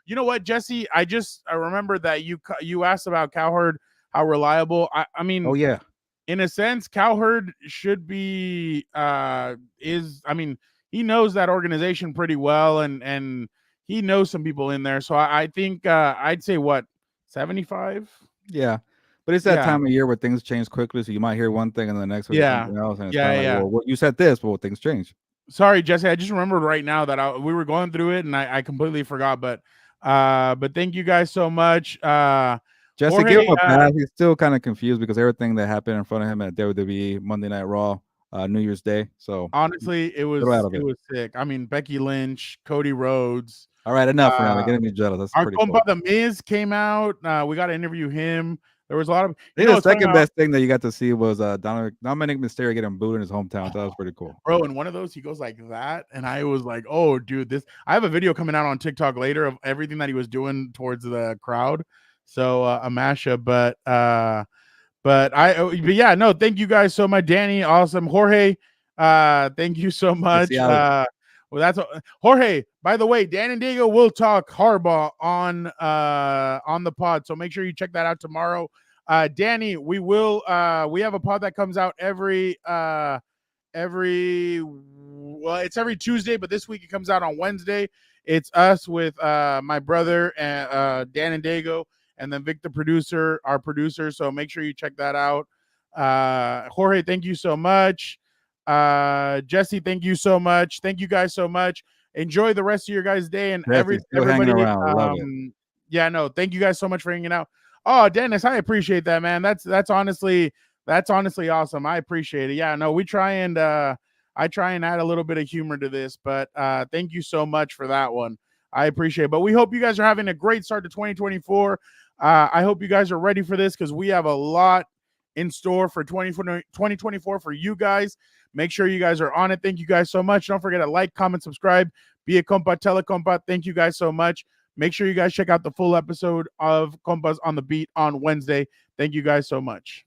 You know what, Jesse? I remember that you asked about Cowherd, how reliable. I mean, oh yeah, in a sense, Cowherd should be he knows that organization pretty well, and he knows some people in there. So I think I'd say what, 75. Yeah. But it's that time of year where things change quickly, so you might hear one thing and the next week something else, and it's kind of like, well, you said this, but things change. Sorry, Jesse. I just remembered right now that we were going through it, and I completely forgot. But thank you guys so much. Jesse, Jorge, give him a pass. He's still kind of confused because everything that happened in front of him at WWE Monday Night Raw, New Year's Day. So honestly, it was sick. I mean, Becky Lynch, Cody Rhodes. All right, enough for now. Getting me jealous. That's our pretty compa, cool. The Miz came out. We got to interview him. There was a lot of. I think the second best thing that you got to see was Dominic Mysterio getting booed in his hometown. That was pretty cool, bro. In one of those, he goes like that, and I was like, "Oh, dude, this." I have a video coming out on TikTok later of everything that he was doing towards the crowd. So a mashup, but yeah, no. Thank you guys so much, Danny. Awesome, Jorge. Thank you so much. Well, that's Jorge. By the way, Dan and Diego will talk Harbaugh on the pod, so make sure you check that out tomorrow. Danny, we have a pod that comes out every it's every Tuesday, but this week it comes out on Wednesday. It's us with my brother and Dan and Diego, and then Vic, the producer, our producer. So make sure you check that out. Jorge, thank you so much. Jesse, thank you so much. Thank you guys so much. Enjoy the rest of your guys' day and everybody. Yeah, no, thank you guys so much for hanging out. Oh, Dennis, I appreciate that, man. That's honestly awesome. I appreciate it. Yeah, no, we try and I try and add a little bit of humor to this, but thank you so much for that one. I appreciate it. But we hope you guys are having a great start to 2024. I hope you guys are ready for this because we have a lot in store for 2024 for you guys. Make sure you guys are on it. Thank you guys so much. Don't forget to like, comment, subscribe. Be a compa, tell a compa. Thank you guys so much. Make sure you guys check out the full episode of Compas on the Beat on Wednesday. Thank you guys so much.